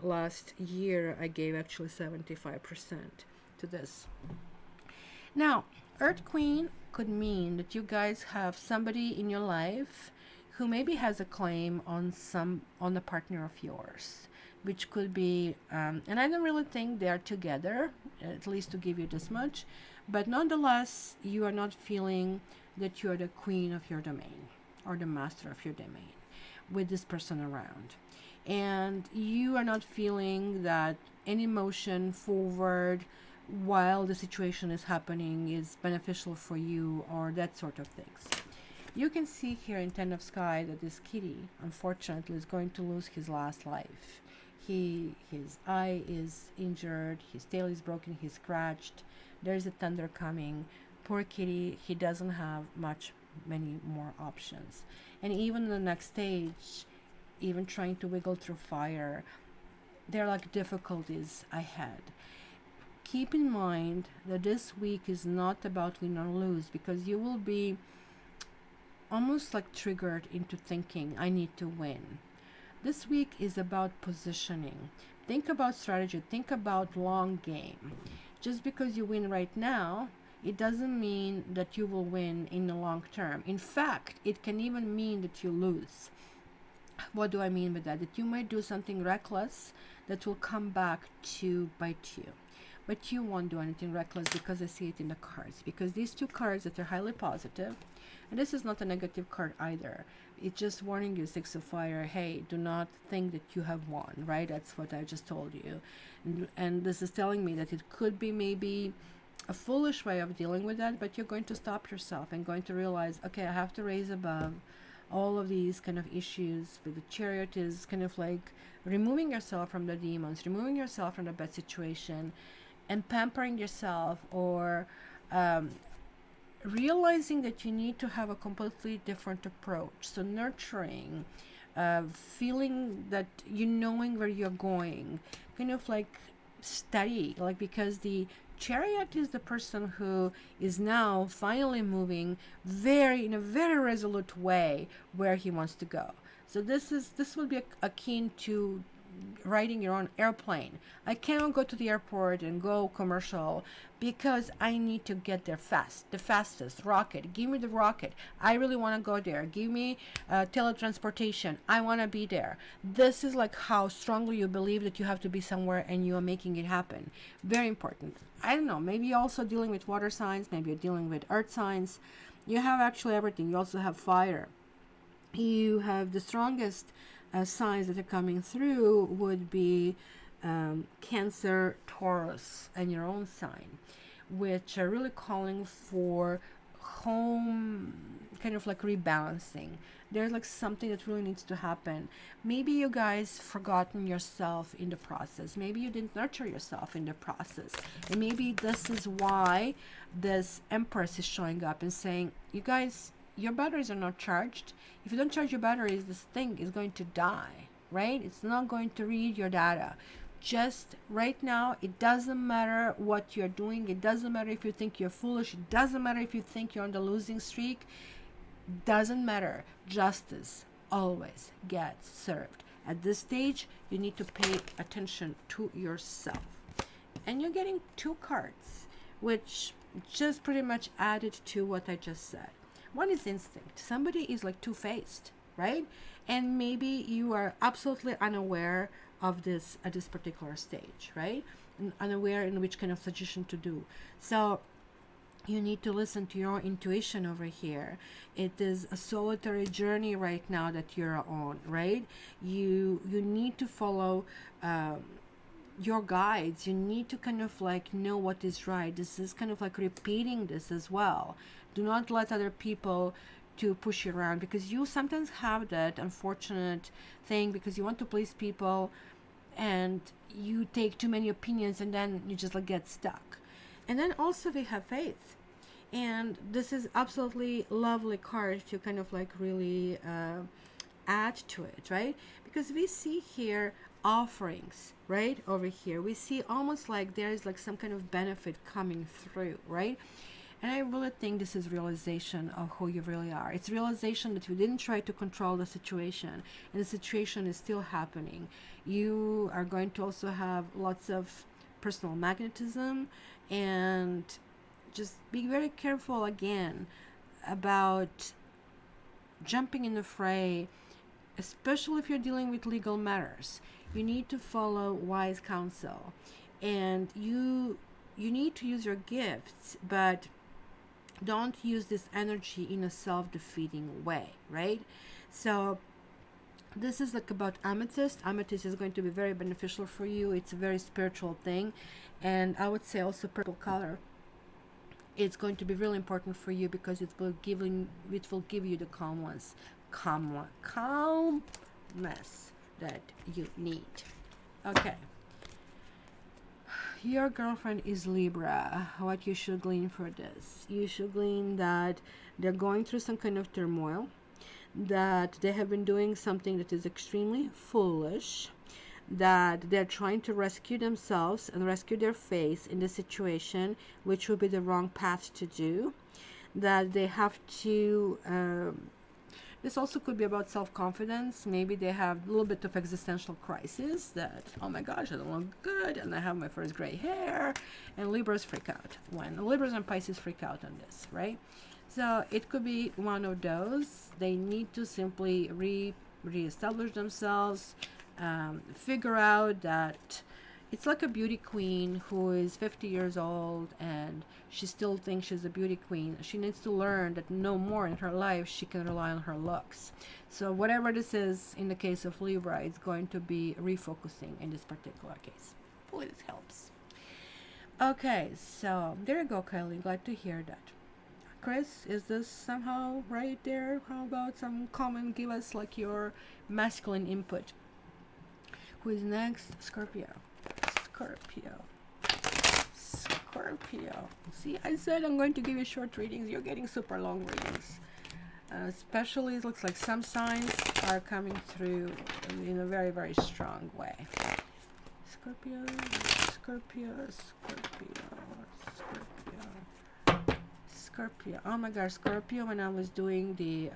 last year I gave actually 75% to this. Now, Earth Queen could mean that you guys have somebody in your life who maybe has a claim on a partner of yours, which could be, and I don't really think they are together, at least to give you this much, but nonetheless, you are not feeling that you are the queen of your domain or the master of your domain with this person around. And you are not feeling that any motion forward while the situation is happening is beneficial for you, or that sort of things. You can see here in Ten of Sky that this kitty, unfortunately, is going to lose his last life. His eye is injured, his tail is broken, he's scratched, there's a thunder coming. Poor kitty, he doesn't have many more options. And even in the next stage, even trying to wiggle through fire, there are like difficulties ahead. Keep in mind that this week is not about win or lose, because you will be almost like triggered into thinking, I need to win. This week is about positioning. Think about strategy. Think about long game. Just because you win right now, it doesn't mean that you will win in the long term. In fact, it can even mean that you lose. What do I mean by that? That you might do something reckless that will come back to bite you. But you won't do anything reckless, because I see it in the cards. Because these two cards that are highly positive, and this is not a negative card either. It's just warning you, Six of Fire, hey, do not think that you have won, right? That's what I just told you. And this is telling me that it could be maybe a foolish way of dealing with that, but you're going to stop yourself and going to realize, okay, I have to raise above all of these kind of issues. But the Chariot is kind of like removing yourself from the demons, removing yourself from the bad situation, and pampering yourself, or realizing that you need to have a completely different approach. So nurturing, feeling that you knowing where you're going, kind of like steady, like, because the Chariot is the person who is now finally moving in a very resolute way where he wants to go. So this will be akin to riding your own airplane. I cannot go to the airport and go commercial because I need to get there fast, the fastest rocket. Give me the rocket. I really want to go there. Give me teletransportation. I want to be there. This is like how strongly you believe that you have to be somewhere and you are making it happen. Very important. I don't know, maybe you're also dealing with water signs, maybe you're dealing with earth signs. You have actually everything. You also have fire. You have the strongest signs that are coming through would be Cancer, Taurus, and your own sign, which are really calling for home, kind of like rebalancing. There's like something that really needs to happen. Maybe you guys forgotten yourself in the process. Maybe you didn't nurture yourself in the process. And maybe this is why this Empress is showing up and saying, you guys, your batteries are not charged. If you don't charge your batteries, this thing is going to die, right? It's not going to read your data. Just right now, it doesn't matter what you're doing. It doesn't matter if you think you're foolish. It doesn't matter if you think you're on the losing streak. Doesn't matter. Justice always gets served. At this stage, you need to pay attention to yourself. And you're getting two cards, which just pretty much added to what I just said. One is instinct. Somebody is like two-faced, right? And maybe you are absolutely unaware of this at this particular stage, right? And unaware in which kind of suggestion to do. So you need to listen to your intuition over here. It is a solitary journey right now that you're on, right? You need to follow your guides. You need to kind of like know what is right. This is kind of like repeating this as well. Do not let other people to push you around, because you sometimes have that unfortunate thing because you want to please people and you take too many opinions and then you just like get stuck. And then also we have faith. And this is absolutely lovely card to kind of like really add to it, right? Because we see here offerings, right? Over here we see almost like there is like some kind of benefit coming through, right? And I really think this is realization of who you really are. It's realization that you didn't try to control the situation, and the situation is still happening. You are going to also have lots of personal magnetism, and just be very careful again about jumping in the fray, especially if you're dealing with legal matters. You need to follow wise counsel, and you need to use your gifts, but don't use this energy in a self-defeating way, right? So this is like about amethyst. Amethyst is going to be very beneficial for you. It's a very spiritual thing, and I would say also purple color. It's going to be really important for you because it will give you the calmness that you need. Okay. Your girlfriend is Libra. What you should glean for this? You should glean that they're going through some kind of turmoil, that they have been doing something that is extremely foolish, that they're trying to rescue themselves and rescue their faith in the situation, which would be the wrong path to do, that they have to This also could be about self-confidence. Maybe they have a little bit of existential crisis that, oh my gosh, I don't look good and I have my first gray hair. And Libras freak out. When Libras and Pisces freak out on this, right? So it could be one of those. They need to simply reestablish themselves, figure out that it's like a beauty queen who is 50 years old and she still thinks she's a beauty queen. She needs to learn that no more in her life she can rely on her looks. So whatever this is in the case of Libra, it's going to be refocusing in this particular case. Hopefully this helps. Okay, so there you go, Kylie. Glad to hear that. Chris, is this somehow right there? How about some comment? Give us like your masculine input. Who is next? Scorpio. Scorpio. See, I said I'm going to give you short readings. You're getting super long readings. Especially, it looks like some signs are coming through in a very, very strong way. Scorpio. Oh my gosh, Scorpio, when I was doing the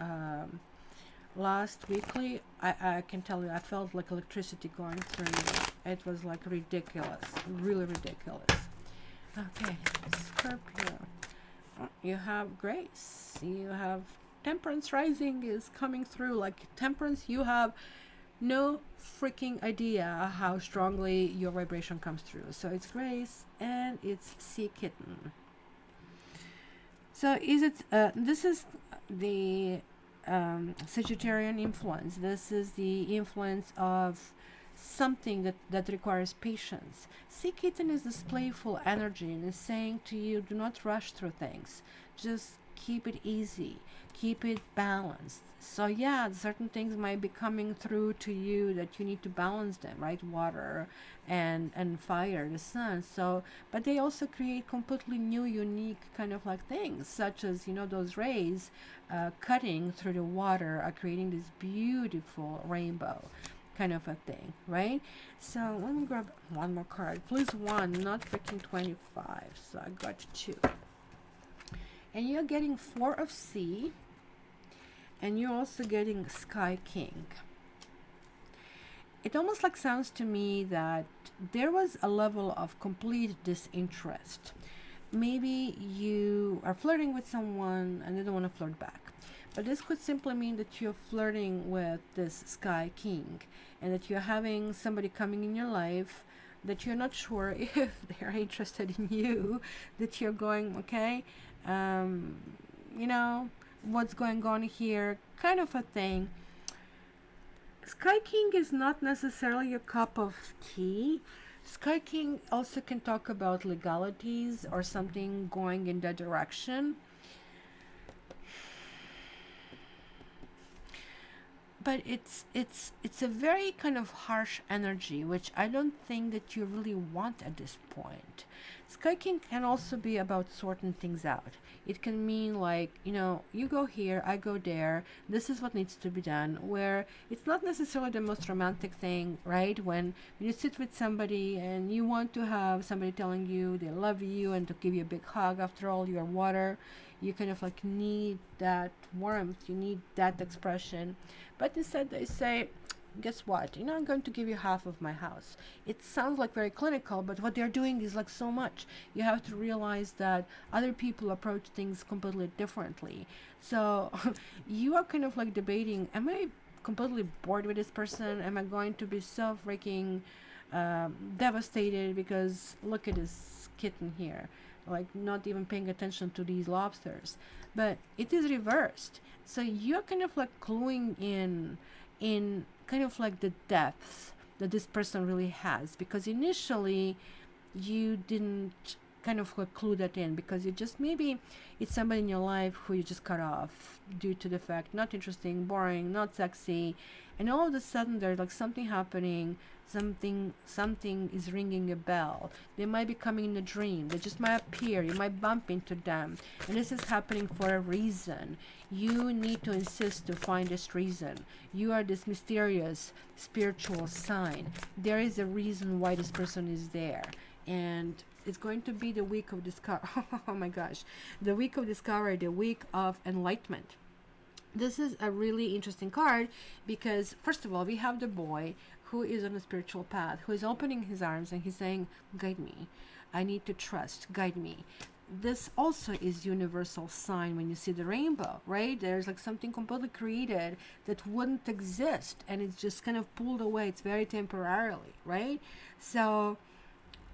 last weekly, I can tell you, I felt like electricity going through me. It was like ridiculous, really ridiculous. Okay, Scorpio. You have grace. You have Temperance rising is coming through. Like Temperance, you have no freaking idea how strongly your vibration comes through. So it's grace and it's sea kitten. So is it, this is the Sagittarian influence. This is the influence of something that requires patience. Sea kitten is this playful energy and is saying to you, do not rush through things. Just keep it easy. Keep it balanced. So yeah, certain things might be coming through to you that you need to balance them, right? Water and fire, the sun. So, but they also create completely new, unique kind of like things, such as, you know, those rays cutting through the water are creating this beautiful rainbow kind of a thing, right? So let me grab one more card. Please one, not freaking 25. So I got two. And you're getting 4 of Sea. And you're also getting Sky King. It almost like sounds to me that there was a level of complete disinterest. Maybe you are flirting with someone and they don't want to flirt back. But this could simply mean that you're flirting with this Sky King and that you're having somebody coming in your life that you're not sure if they're interested in you, that you're going, okay, you know, what's going on here, kind of a thing. Sky King is not necessarily a cup of tea. Sky King also can talk about legalities or something going in that direction. But it's a very kind of harsh energy, which I don't think that you really want at this point. Sky King can also be about sorting things out. It can mean like, you know, you go here, I go there, this is what needs to be done, where it's not necessarily the most romantic thing, right? When you sit with somebody and you want to have somebody telling you they love you and to give you a big hug, after all, you're water, you kind of like need that warmth, you need that expression. But instead they say, guess what, you know, I'm going to give you half of my house. It sounds like very clinical, but what they're doing is like so much. You have to realize that other people approach things completely differently. So you are kind of like debating, am I completely bored with this person? Am I going to be so freaking devastated because look at this kitten here, like not even paying attention to these lobsters? But it is reversed. So you're kind of like cluing in kind of like the depth that this person really has, because initially you didn't kind of like clue that in, because you just, maybe it's somebody in your life who you just cut off due to the fact not interesting, boring, not sexy, and all of a sudden there's like something happening, something is ringing a bell. They might be coming in a dream, they just might appear, you might bump into them, and this is happening for a reason. You need to insist to find this reason. You are this mysterious spiritual sign. There is a reason why this person is there, and it's going to be the week of discovery. Oh my gosh, the week of discovery, the week of enlightenment. This is a really interesting card because, first of all, we have the boy who is on a spiritual path, who is opening his arms and he's saying, guide me. I need to trust. Guide me. This also is universal sign when you see the rainbow, right? There's like something completely created that wouldn't exist and it's just kind of pulled away. It's very temporarily, right? So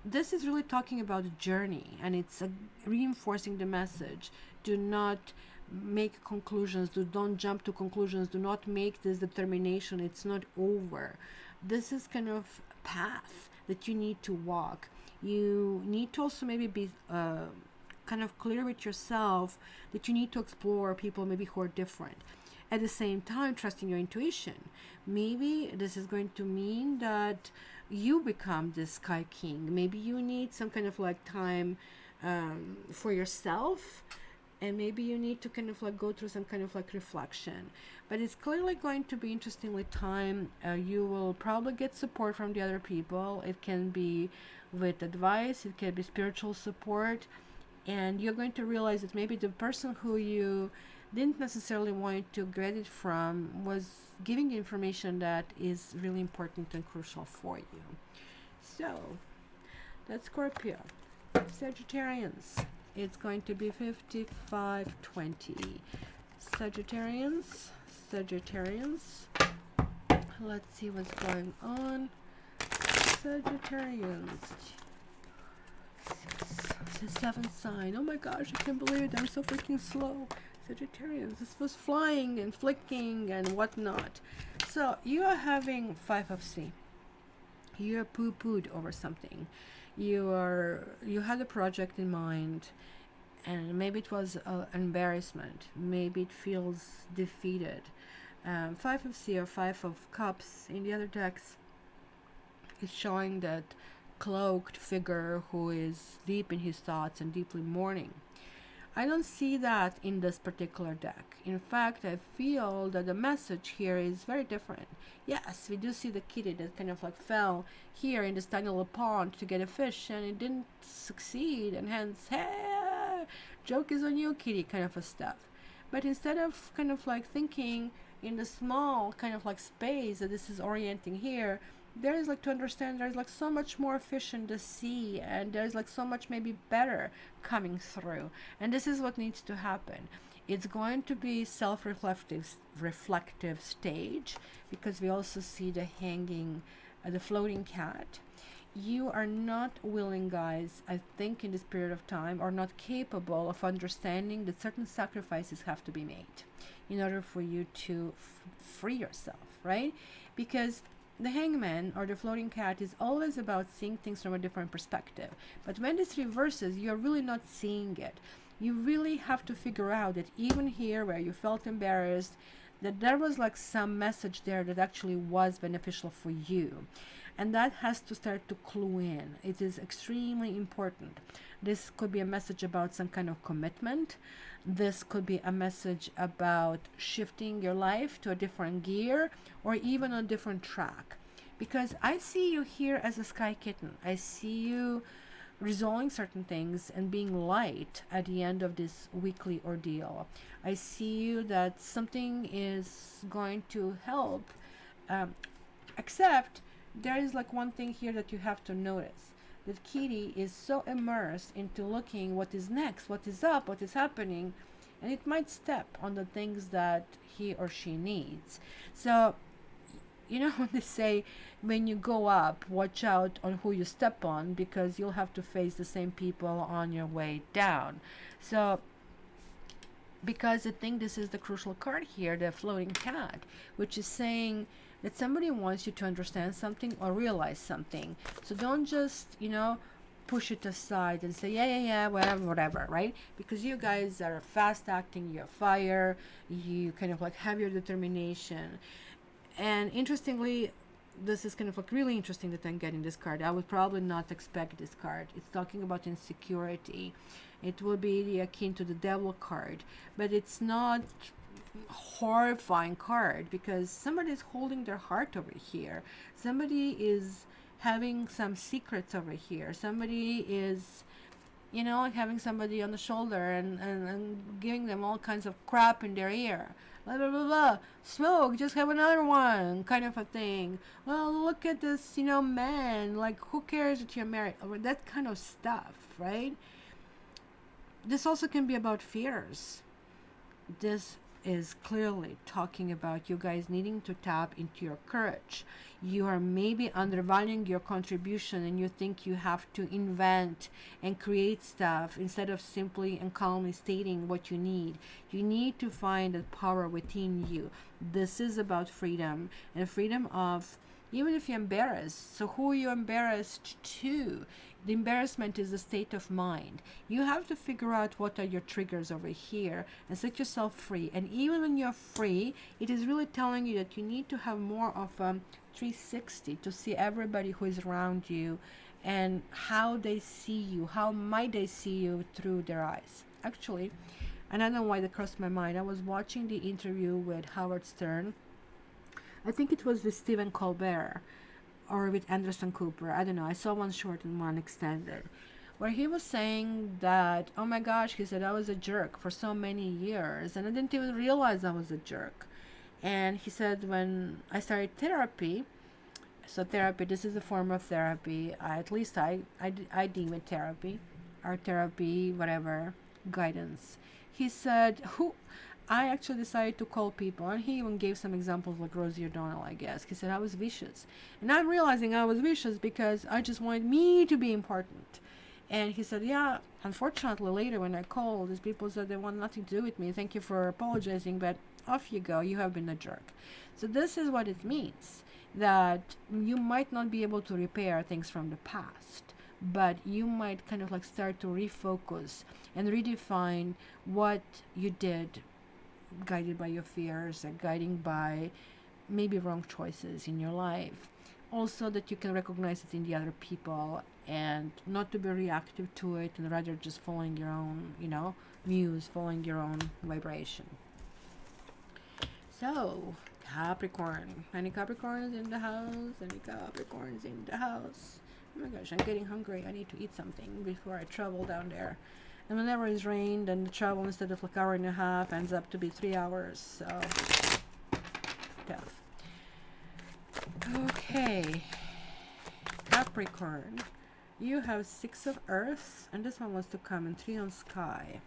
this is really talking about a journey, and it's reinforcing the message. Do not make conclusions, don't jump to conclusions, do not make this determination, it's not over. This is kind of path that you need to walk. You need to also maybe be kind of clear with yourself that you need to explore people maybe who are different. At the same time, trusting your intuition. Maybe this is going to mean that you become the Sky King. Maybe you need some kind of like time for yourself, and maybe you need to kind of like go through some kind of like reflection. But it's clearly going to be interesting with time. You will probably get support from the other people. It can be with advice, it can be spiritual support, and you're going to realize that maybe the person who you didn't necessarily want to get it from was giving information that is really important and crucial for you. So that's Scorpio. Sagittarians, it's going to be 5520. Sagittarians, let's see what's going on. Sagittarians, it's the seventh sign. Oh my gosh, I can't believe it. I'm so freaking slow. Sagittarians, this was flying and flicking and whatnot. So you are having 5 of C. You're poo-pooed over something. You had a project in mind, and maybe it was an embarrassment. Maybe it feels defeated. 5 of C or 5 of Cups in the other decks is showing that cloaked figure who is deep in his thoughts and deeply mourning. I don't see that in this particular deck. In fact, I feel that the message here is very different. Yes, we do see the kitty that kind of like fell here in this tiny little pond to get a fish, and it didn't succeed, and hence, hey, joke is on you, kitty, kind of a stuff. But instead of kind of like thinking in the small kind of like space that this is orienting here, there is like to understand there's like so much more fish in the sea, and there's like so much maybe better coming through, and this is what needs to happen. It's going to be reflective stage, because we also see the hanging the floating cat. You are not willing, guys, I think, in this period of time, or not capable of understanding that certain sacrifices have to be made in order for you to free yourself, right? Because the hangman or the floating cat is always about seeing things from a different perspective. But when this reverses, you're really not seeing it. You really have to figure out that even here where you felt embarrassed, that there was like some message there that actually was beneficial for you. And that has to start to clue in. It is extremely important. This could be a message about some kind of commitment. This could be a message about shifting your life to a different gear, or even a different track. Because I see you here as a sky kitten. I see you resolving certain things and being light at the end of this weekly ordeal. I see you that something is going to help, except there is like one thing here that you have to notice. That Kitty is so immersed into looking what is next, what is up, what is happening, and it might step on the things that he or she needs. So, you know when they say, when you go up, watch out on who you step on, because you'll have to face the same people on your way down. So, because I think this is the crucial card here, the floating cat, which is saying that somebody wants you to understand something or realize something. So don't just, push it aside and say, yeah, whatever, right? Because you guys are fast acting, you're fire, you kind of like have your determination. And interestingly, this is kind of like really interesting that I'm getting this card. I would probably not expect this card. It's talking about insecurity. It will be akin to the devil card, but it's not horrifying card, because somebody is holding their heart over here. Somebody is having some secrets over here. Somebody is, having somebody on the shoulder and giving them all kinds of crap in their ear. blah blah blah blah. Smoke, just have another one, kind of a thing. Well, look at this, man. Like, who cares that you're married? Or that kind of stuff, right? This also can be about fears. This is clearly talking about you guys needing to tap into your courage. You are maybe undervaluing your contribution and you think you have to invent and create stuff instead of simply and calmly stating what you need. You need to find that power within you. This is about freedom, and freedom of, even if you're embarrassed. So who are you embarrassed to? The embarrassment is a state of mind. You have to figure out what are your triggers over here and set yourself free. And even when you're free, it is really telling you that you need to have more of a 360 to see everybody who is around you and how they see you, how might they see you through their eyes. Actually, and I don't know why that crossed my mind. I was watching the interview with Howard Stern. I think it was with Stephen Colbert or with Anderson Cooper. I don't know. I saw one short and one extended, where he was saying that, oh my gosh, he said, I was a jerk for so many years and I didn't even realize I was a jerk. And he said, when I started therapy, so therapy, this is a form of therapy. At least I deem it therapy, or therapy, whatever, guidance. He said, I actually decided to call people, and he even gave some examples like Rosie O'Donnell, I guess. He said I was vicious. And I'm realizing I was vicious because I just wanted me to be important. And he said, yeah, unfortunately later when I called, these people said they want nothing to do with me. Thank you for apologizing, but off you go. You have been a jerk. So this is what it means, that you might not be able to repair things from the past, but you might kind of like start to refocus and redefine what you did, guided by your fears and guided by maybe wrong choices in your life. Also that you can recognize it in the other people and not to be reactive to it, and rather just following your own, muse, following your own vibration. So, Capricorn. Any Capricorns in the house? Any Capricorns in the house? Oh my gosh, I'm getting hungry. I need to eat something before I travel down there. And whenever it's rained, then the travel instead of like hour and a half ends up to be 3 hours. So tough. Okay, Capricorn, you have 6 of Earth, and this one wants to come in 3 on Sky.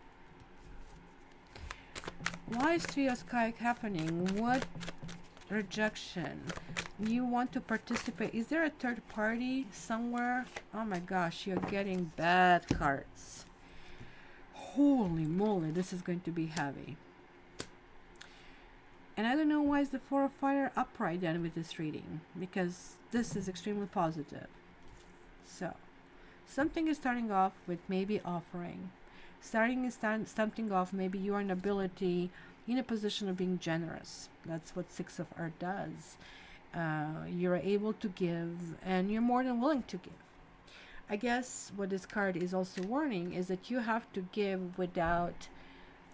Why is 3 of Sky happening? What rejection? You want to participate? Is there a third party somewhere? Oh my gosh, you're getting bad cards. Holy moly, this is going to be heavy. And I don't know why is the 4 of Fire upright then with this reading, because this is extremely positive. So, something is starting off with maybe offering. Starting off, maybe you are an ability in a position of being generous. That's what 6 of Earth does. You're able to give, and you're more than willing to give. I guess what this card is also warning is that you have to give without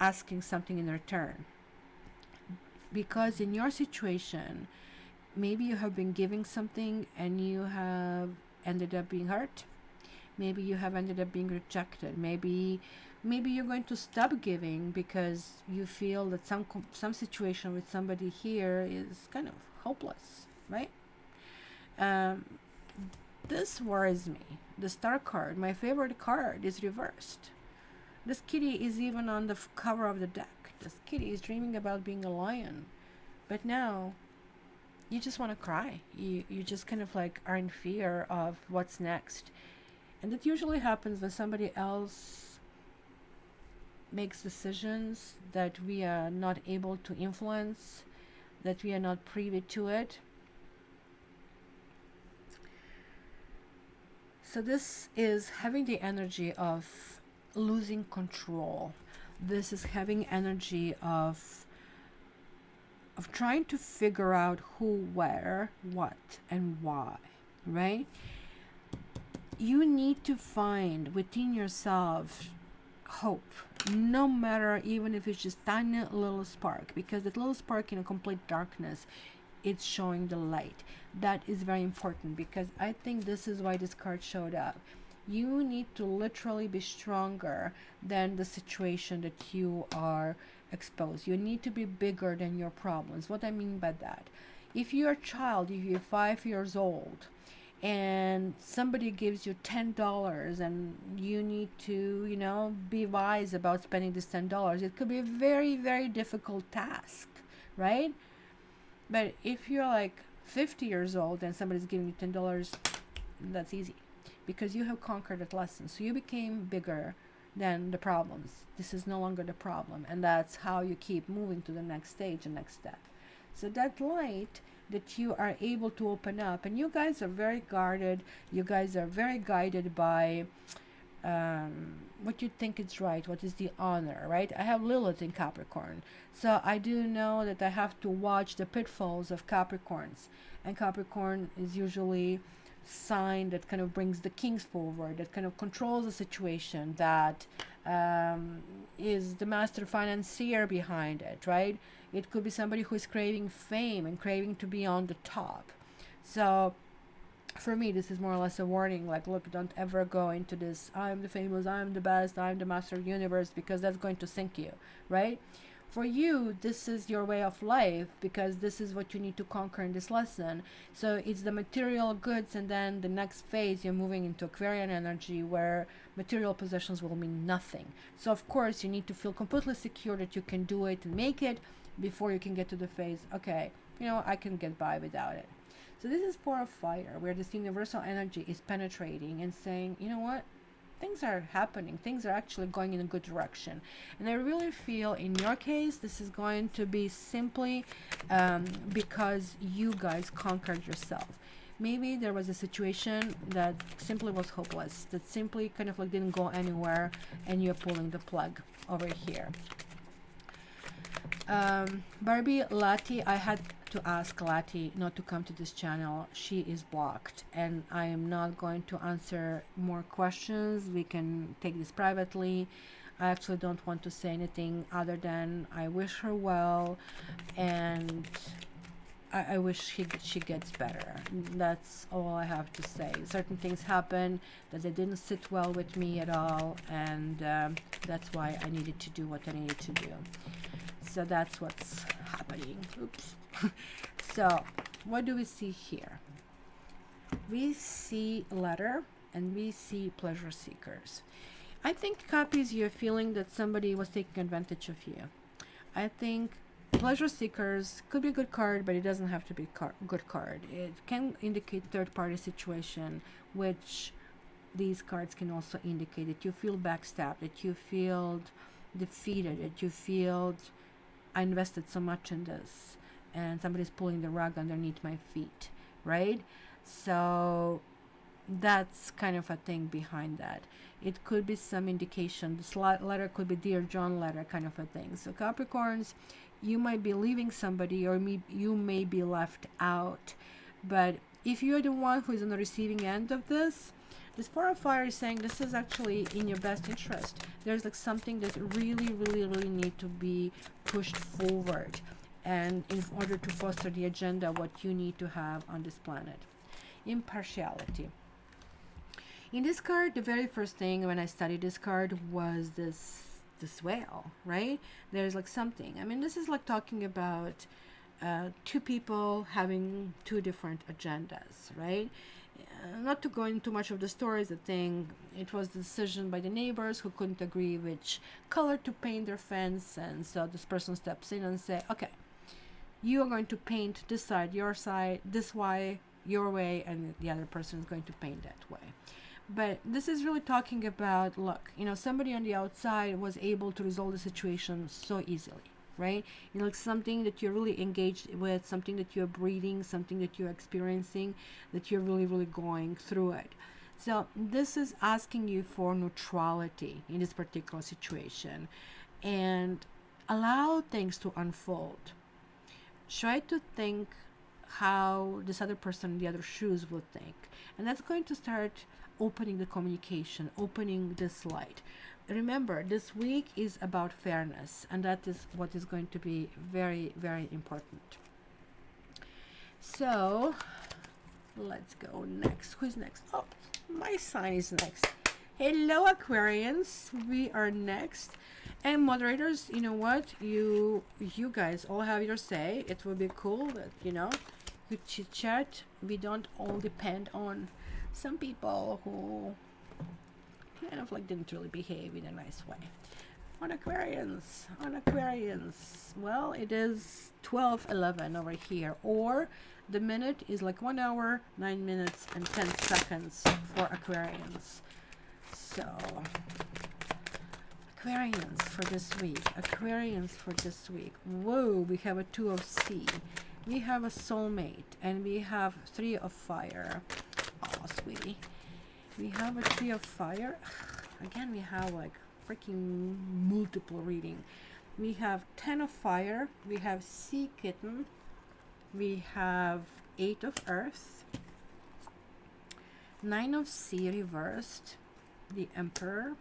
asking something in return. Because in your situation, maybe you have been giving something and you have ended up being hurt. Maybe you have ended up being rejected. Maybe you're going to stop giving because you feel that some situation with somebody here is kind of hopeless, right? This worries me. The Star card, my favorite card, is reversed. This kitty is even on the cover of the deck. This kitty is dreaming about being a lion. But now, you just want to cry. You just kind of like are in fear of what's next. And that usually happens when somebody else makes decisions that we are not able to influence, that we are not privy to it. So this is having the energy of losing control. This is having energy of trying to figure out who, where, what, and why, right? You need to find within yourself hope, no matter, even if it's just tiny little spark, because that little spark in a complete darkness, it's showing the light. That is very important, because I think this is why this card showed up. You need to literally be stronger than the situation that you are exposed. You need to be bigger than your problems. What I mean by that, if you're a child, if you're 5 years old, and somebody gives you $10 and you need to, be wise about spending this $10, it could be a very, very difficult task, right? But if you're like 50 years old and somebody's giving you $10, that's easy because you have conquered that lesson. So you became bigger than the problems. This is no longer the problem. And that's how you keep moving to the next stage and next step. So that light that you are able to open up, and you guys are very guarded, you guys are very guided by what you think is right, what is the honor, right? I have Lilith in Capricorn, so I do know that I have to watch the pitfalls of Capricorns, and Capricorn is usually sign that kind of brings the kings forward, that kind of controls the situation, that is the master financier behind it, right? It could be somebody who is craving fame and craving to be on the top. So for me, this is more or less a warning, like, look, don't ever go into this, I'm the famous, I'm the best, I'm the master of the universe, because that's going to sink you, right? For you, this is your way of life, because this is what you need to conquer in this lesson. So it's the material goods, and then the next phase, you're moving into Aquarian energy, where material possessions will mean nothing. So of course, you need to feel completely secure that you can do it and make it before you can get to the phase, okay, I can get by without it. So this is 4 of Fire, where this universal energy is penetrating and saying, you know what? Things are happening. Things are actually going in a good direction. And I really feel in your case, this is going to be simply because you guys conquered yourself. Maybe there was a situation that simply was hopeless, that simply kind of like didn't go anywhere, and you're pulling the plug over here. Barbie Lati, I had to ask Lati not to come to this channel. She is blocked, and I am not going to answer more questions. We can take this privately. I actually don't want to say anything other than I wish her well, and I wish she gets better. That's all I have to say. Certain things happen that they didn't sit well with me at all, and that's why I needed to do what I needed to do. So that's what's happening. Oops. So what do we see here? We see letter, and we see pleasure seekers. I think, Cappies, you're feeling that somebody was taking advantage of you. I think pleasure seekers could be a good card, but it doesn't have to be a good card. It can indicate third-party situation, which these cards can also indicate that you feel backstabbed, that you feel defeated, that you feel, I invested so much in this, and somebody's pulling the rug underneath my feet, right? So that's kind of a thing behind that. It could be some indication. This letter could be Dear John letter kind of a thing. So Capricorns, you might be leaving somebody, or you may be left out. But if you're the one who is on the receiving end of this 4 of Fire is saying this is actually in your best interest. There's like something that really, really, really need to be pushed forward, and in order to foster the agenda, what you need to have on this planet. Impartiality. In this card, the very first thing when I studied this card was this whale, right? There's like something. I mean, this is like talking about two people having two different agendas, right? Not to go into much of the stories, the thing, it was the decision by the neighbors who couldn't agree which color to paint their fence, and so this person steps in and say, okay, you are going to paint this side, this way, your way, and the other person is going to paint that way. But this is really talking about, look, somebody on the outside was able to resolve the situation so easily, right? Like something that you're really engaged with, something that you're breathing, something that you're experiencing, that you're really, really going through it. So this is asking you for neutrality in this particular situation, and allow things to unfold. Try to think how this other person in the other shoes would think, and that's going to start opening the communication, opening this light. Remember, this week is about fairness, and that is what is going to be very, very important. So let's go next. Who's next? Oh, my sign is next. Hello, Aquarians. We are next. And moderators, you know what? You guys all have your say. It would be cool that, you chit chat. We don't all depend on some people who kind of like didn't really behave in a nice way. On Aquarians. Well, it is 12:11 over here, or the minute is like 1 hour, 9 minutes, and 10 seconds for Aquarians. So, Aquarians for this week. Whoa, we have a 2 of C. We have a soulmate, and we have 3 of fire. Oh, sweetie. We have a 3 of fire. Again, we have like freaking multiple reading. We have 10 of fire. We have sea kitten. We have 8 of earth. 9 of sea reversed. The emperor.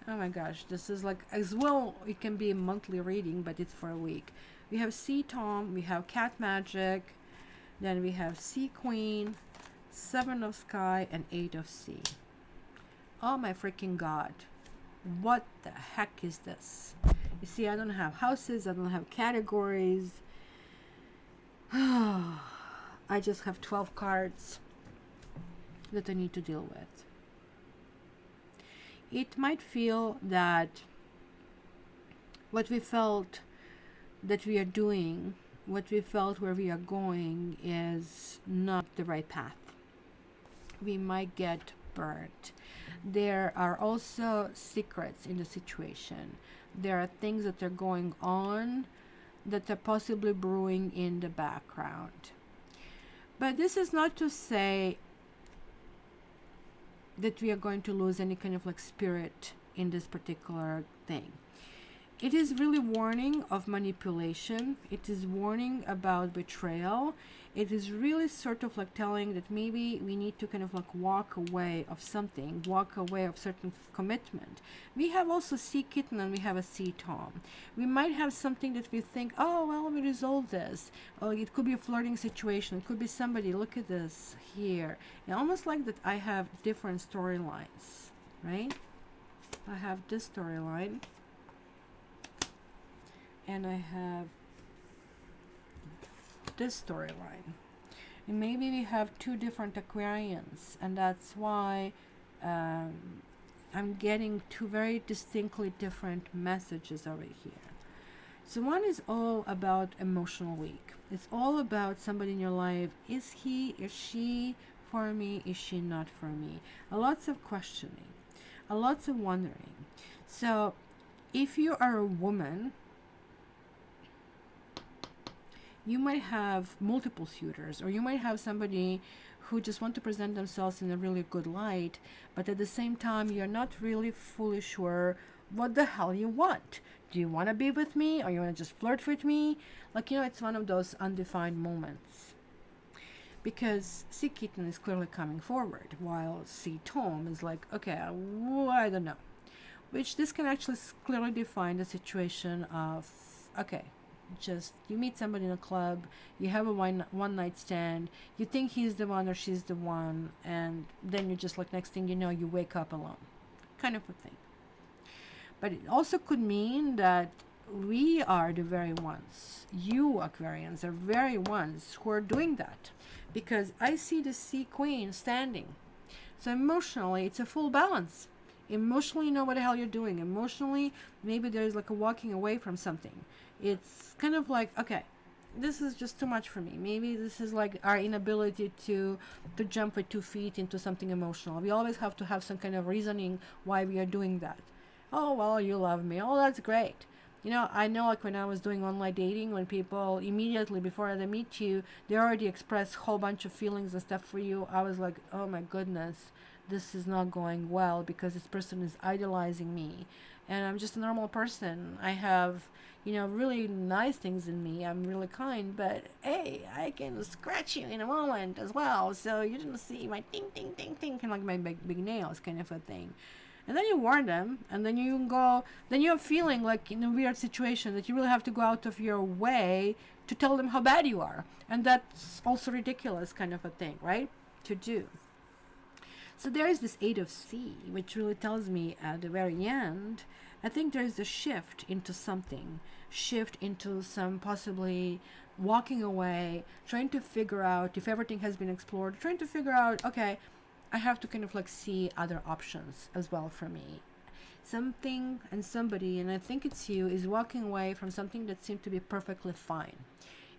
Oh my gosh, this is like, as well, it can be a monthly reading, but it's for a week. We have sea tom. We have cat magic. Then we have sea queen. 7 of sky and 8 of sea. Oh my freaking god. What the heck is this? You see, I don't have houses. I don't have categories. I just have 12 cards that I need to deal with. It might feel that what we felt that we are doing, what we felt where we are going, is not the right path. We might get burnt. There are also secrets in the situation. There are things that are going on that are possibly brewing in the background. But this is not to say that we are going to lose any kind of like spirit in this particular thing. It is really warning of manipulation. It is warning about betrayal. It is really sort of like telling that maybe we need to kind of like walk away of something, walk away of certain commitment. We have also sea kitten and we have a sea tom. We might have something that we think, oh, well, we resolve this. Oh, it could be a flirting situation. It could be somebody, look at this here. And almost like that I have different storylines, right? I have this storyline. And I have this storyline. And maybe we have 2 different Aquarians, and that's why I'm getting 2 very distinctly different messages over here. So one is all about emotional week. It's all about somebody in your life. Is he, is she for me? Is she not for me? A lots of questioning, a lots of wondering. So if you are a woman, you might have multiple suitors, or you might have somebody who just want to present themselves in a really good light, but at the same time, you're not really fully sure what the hell you want. Do you want to be with me, or you want to just flirt with me? Like, it's one of those undefined moments. Because sea kitten is clearly coming forward, while sea tom is like, okay, I don't know. Which this can actually clearly define the situation of, okay, just you meet somebody in a club, you have a one night stand, you think he's the one or she's the one, and then you just like, next thing you know, you wake up alone, kind of a thing. But it also could mean that we are the very ones, you Aquarians are very ones who are doing that, because I see the sea queen standing. So emotionally it's a full balance. Emotionally, you know what the hell you're doing. Emotionally, maybe there's like a walking away from something. It's kind of like, okay, this is just too much for me. Maybe this is like our inability to jump with 2 feet into something emotional. We always have to have some kind of reasoning why we are doing that. Oh, well, you love me. Oh, that's great. I know like when I was doing online dating, when people immediately before they meet you, they already express a whole bunch of feelings and stuff for you. I was like, oh my goodness, this is not going well, because this person is idolizing me. And I'm just a normal person. I have, really nice things in me. I'm really kind, but hey, I can scratch you in a moment as well. So you didn't see my ting, ting, ting, ting, kind of like my big nails kind of a thing. And then you warn them, and then you're feeling like in a weird situation that you really have to go out of your way to tell them how bad you are. And that's also ridiculous kind of a thing, right? To do. So there is this Eight of Sea, which really tells me at the very end, I think there's a shift into something, shift into some possibly walking away, trying to figure out if everything has been explored, trying to figure out, okay, I have to kind of like see other options as well for me. Something and somebody, and I think it's you, is walking away from something that seemed to be perfectly fine.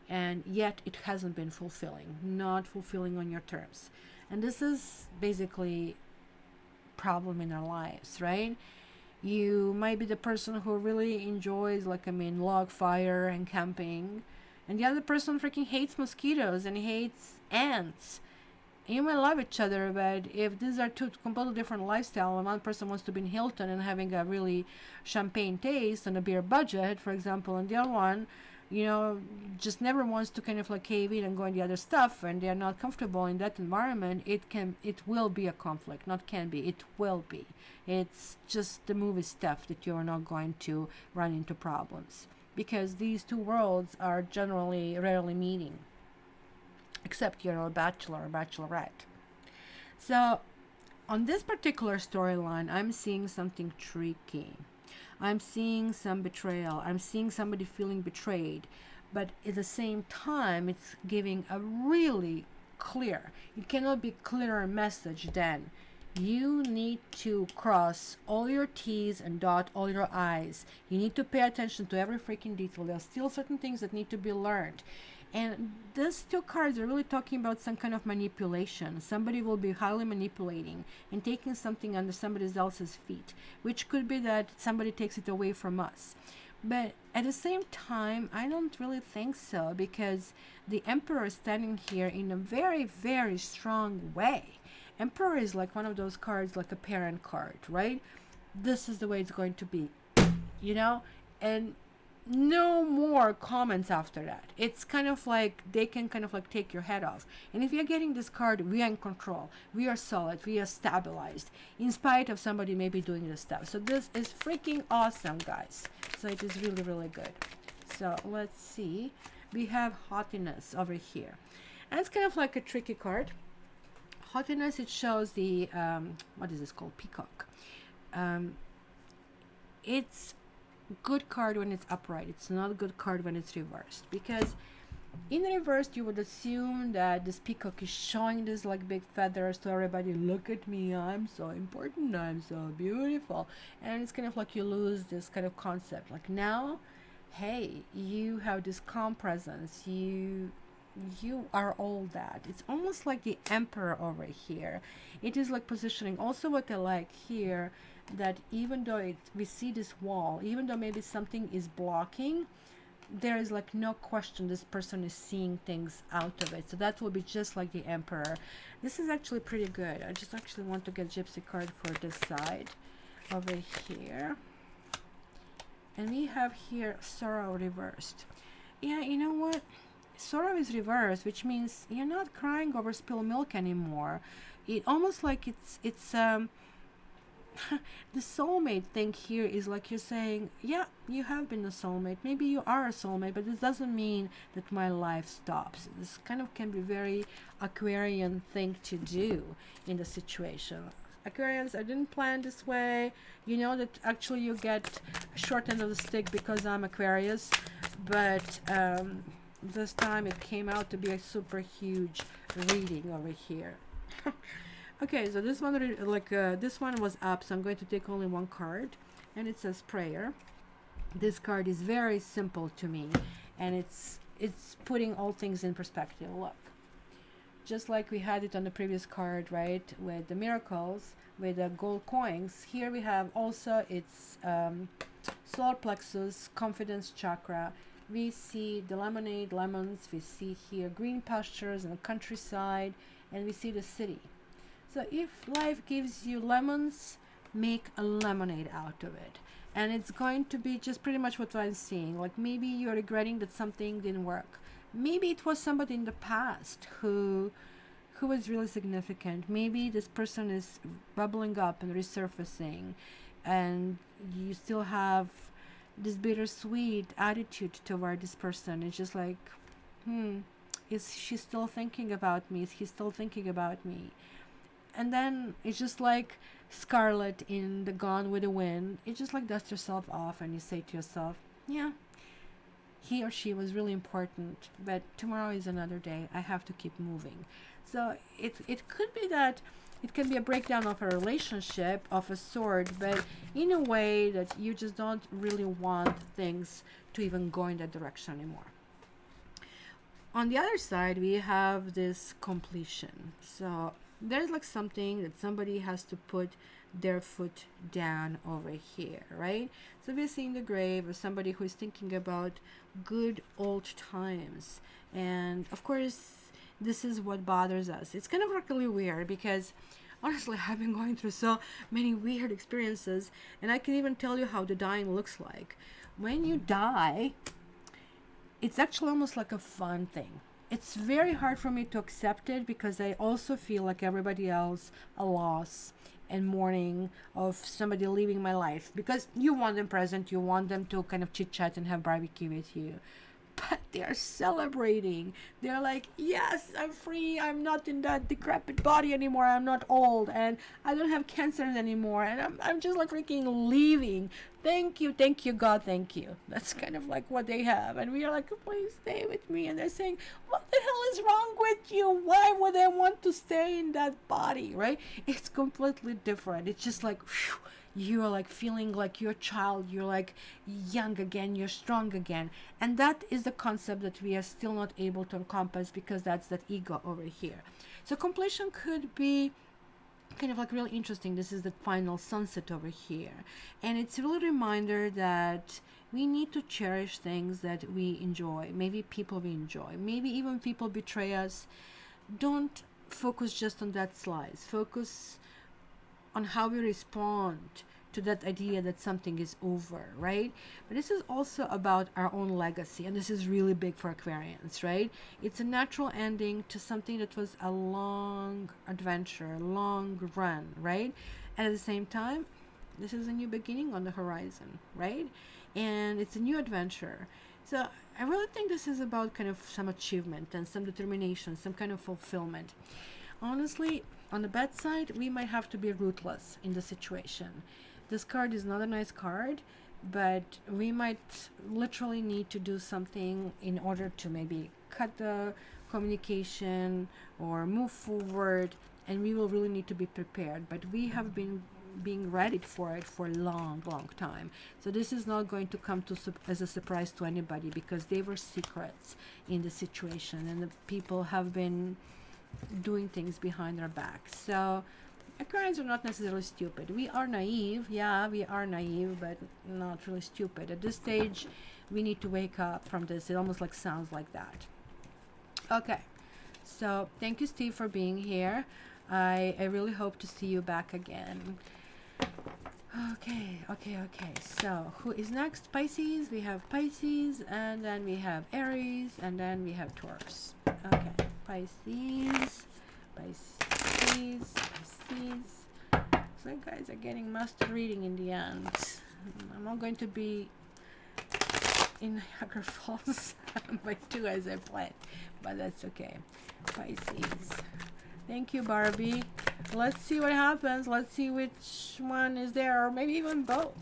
And yet it hasn't been fulfilling, not fulfilling on your terms. And this is basically problem in our lives, right? You might be the person who really enjoys, like, I mean, log fire and camping, and the other person freaking hates mosquitoes and hates ants. You might love each other, but if these are two completely different lifestyles, and one person wants to be in Hilton and having a really champagne taste on a beer budget, for example, and the other one, just never wants to kind of like cave in and go in the other stuff, and they are not comfortable in that environment, it will be a conflict. Not can be, it will be. It's just the movie stuff that you are not going to run into problems, because these two worlds are generally rarely meeting, except you're a bachelor or bachelorette. So on this particular storyline, I'm seeing something tricky. I'm seeing some betrayal. I'm seeing somebody feeling betrayed. But at the same time, it's giving a really clear, it cannot be clearer message than you need to cross all your T's and dot all your I's. You need to pay attention to every freaking detail. There are still certain things that need to be learned. And these two cards are really talking about some kind of manipulation. Somebody will be highly manipulating and taking something under somebody else's feet, which could be that somebody takes it away from us. But at the same time, I don't really think so, because the Emperor is standing here in a very, very strong way. Emperor is like one of those cards, like a parent card, right? This is the way it's going to be, and no more comments after that. It's kind of like they can kind of like take your head off. And if you're getting this card, we are in control, we are solid, we are stabilized, in spite of somebody maybe doing this stuff. So this is freaking awesome, guys. So it is really, really good. So let's see. We have Haughtiness over here, and it's kind of like a tricky card. Haughtiness, it shows the what is this called, peacock. It's good card when it's upright. It's not a good card when it's reversed, because in reverse you would assume that this peacock is showing this like big feathers to everybody. Look at me, I'm so important, I'm so beautiful. And it's kind of like you lose this kind of concept. Like, now, hey, you have this calm presence, you are all that. It's almost like the Emperor over here. It is like positioning. Also, what I like here, that even though we see this wall, even though maybe something is blocking, there is like no question this person is seeing things out of it. So that will be just like the Emperor. This is actually pretty good. I just actually want to get Gypsy card for this side over here. And we have here Sorrow reversed. Yeah, you know what? Sorrow is reversed, which means you're not crying over spilled milk anymore. It almost like it's the soulmate thing here is like you're saying, yeah, you have been a soulmate. Maybe you are a soulmate, but this doesn't mean that my life stops. This kind of can be very Aquarian thing to do in the situation. Aquarians, I didn't plan this way. You know that actually you get a short end of the stick because I'm Aquarius, but this time it came out to be a super huge reading over here. Okay, so this one this one was up, so I'm going to take only one card, and it says Prayer. This card is very simple to me, and it's putting all things in perspective. Look, just like we had it on the previous card, right, with the miracles, with the gold coins, here we have also its solar plexus, confidence chakra. We see the lemonade, lemons, we see here green pastures and the countryside, and we see the city. So if life gives you lemons, make a lemonade out of it. And it's going to be just pretty much what I'm seeing. Like, maybe you're regretting that something didn't work. Maybe it was somebody in the past who was really significant. Maybe this person is bubbling up and resurfacing, and you still have this bittersweet attitude toward this person. It's just like, is she still thinking about me? Is he still thinking about me? And then it's just like Scarlet in the Gone with the Wind. It's just like dust yourself off and you say to yourself, yeah, he or she was really important, but tomorrow is another day. I have to keep moving. So it could be that it can be a breakdown of a relationship of a sort, but in a way that you just don't really want things to even go in that direction anymore. On the other side, we have this completion. So there's like something that somebody has to put their foot down over here, right? So we're seeing the grave of somebody who is thinking about good old times. And of course, this is what bothers us. It's kind of like really weird because honestly, I've been going through so many weird experiences, and I can even tell you how the dying looks like. When you die, it's actually almost like a fun thing. It's very hard for me to accept it because I also feel like everybody else a loss and mourning of somebody leaving my life, because you want them present, you want them to kind of chit chat and have barbecue with you, but they're celebrating. They're like, yes, I'm free. I'm not in that decrepit body anymore. I'm not old, and I don't have cancers anymore. And I'm just like freaking leaving. Thank you, God, thank you. That's kind of like what they have. And we are like, please stay with me. And they're saying, what the hell is wrong with you? Why would I want to stay in that body, right? It's completely different. It's just like, whew, you're like feeling like you're a child, you're like young again, you're strong again. And that is the concept that we are still not able to encompass because that's that ego over here. So completion could be kind of like really interesting. This is the final sunset over here, and it's really a reminder that we need to cherish things that we enjoy, maybe people we enjoy, maybe even people betray us. Don't focus just on that slice, focus on how we respond to that idea that something is over, right? But this is also about our own legacy, and this is really big for Aquarians, right? It's a natural ending to something that was a long adventure, long run, right? And at the same time, this is a new beginning on the horizon, right? And it's a new adventure. So I really think this is about kind of some achievement and some determination, some kind of fulfillment. Honestly, on the bad side, we might have to be ruthless in the situation. This card is not a nice card, but we might literally need to do something in order to maybe cut the communication or move forward, and we will really need to be prepared. But we have been being ready for it for a long time. So this is not going to come to as a surprise to anybody, because they were secrets in the situation, and the people have been doing things behind their back. So Aquarians are not necessarily stupid. We are naive, yeah, we are naive, but not really stupid. At this stage, we need to wake up from this. It almost like sounds like that. Okay, so thank you, Steve, for being here. I really hope to see you back again. Okay. So who is next? Pisces. We have Pisces, and then we have Aries, and then we have Taurus. Okay, Pisces. So you guys are getting master reading in the end. I'm not going to be in Niagara Falls by 2 as I planned, but that's okay. Pisces. Thank you, Barbie. Let's see what happens. Let's see which one is there, or maybe even both.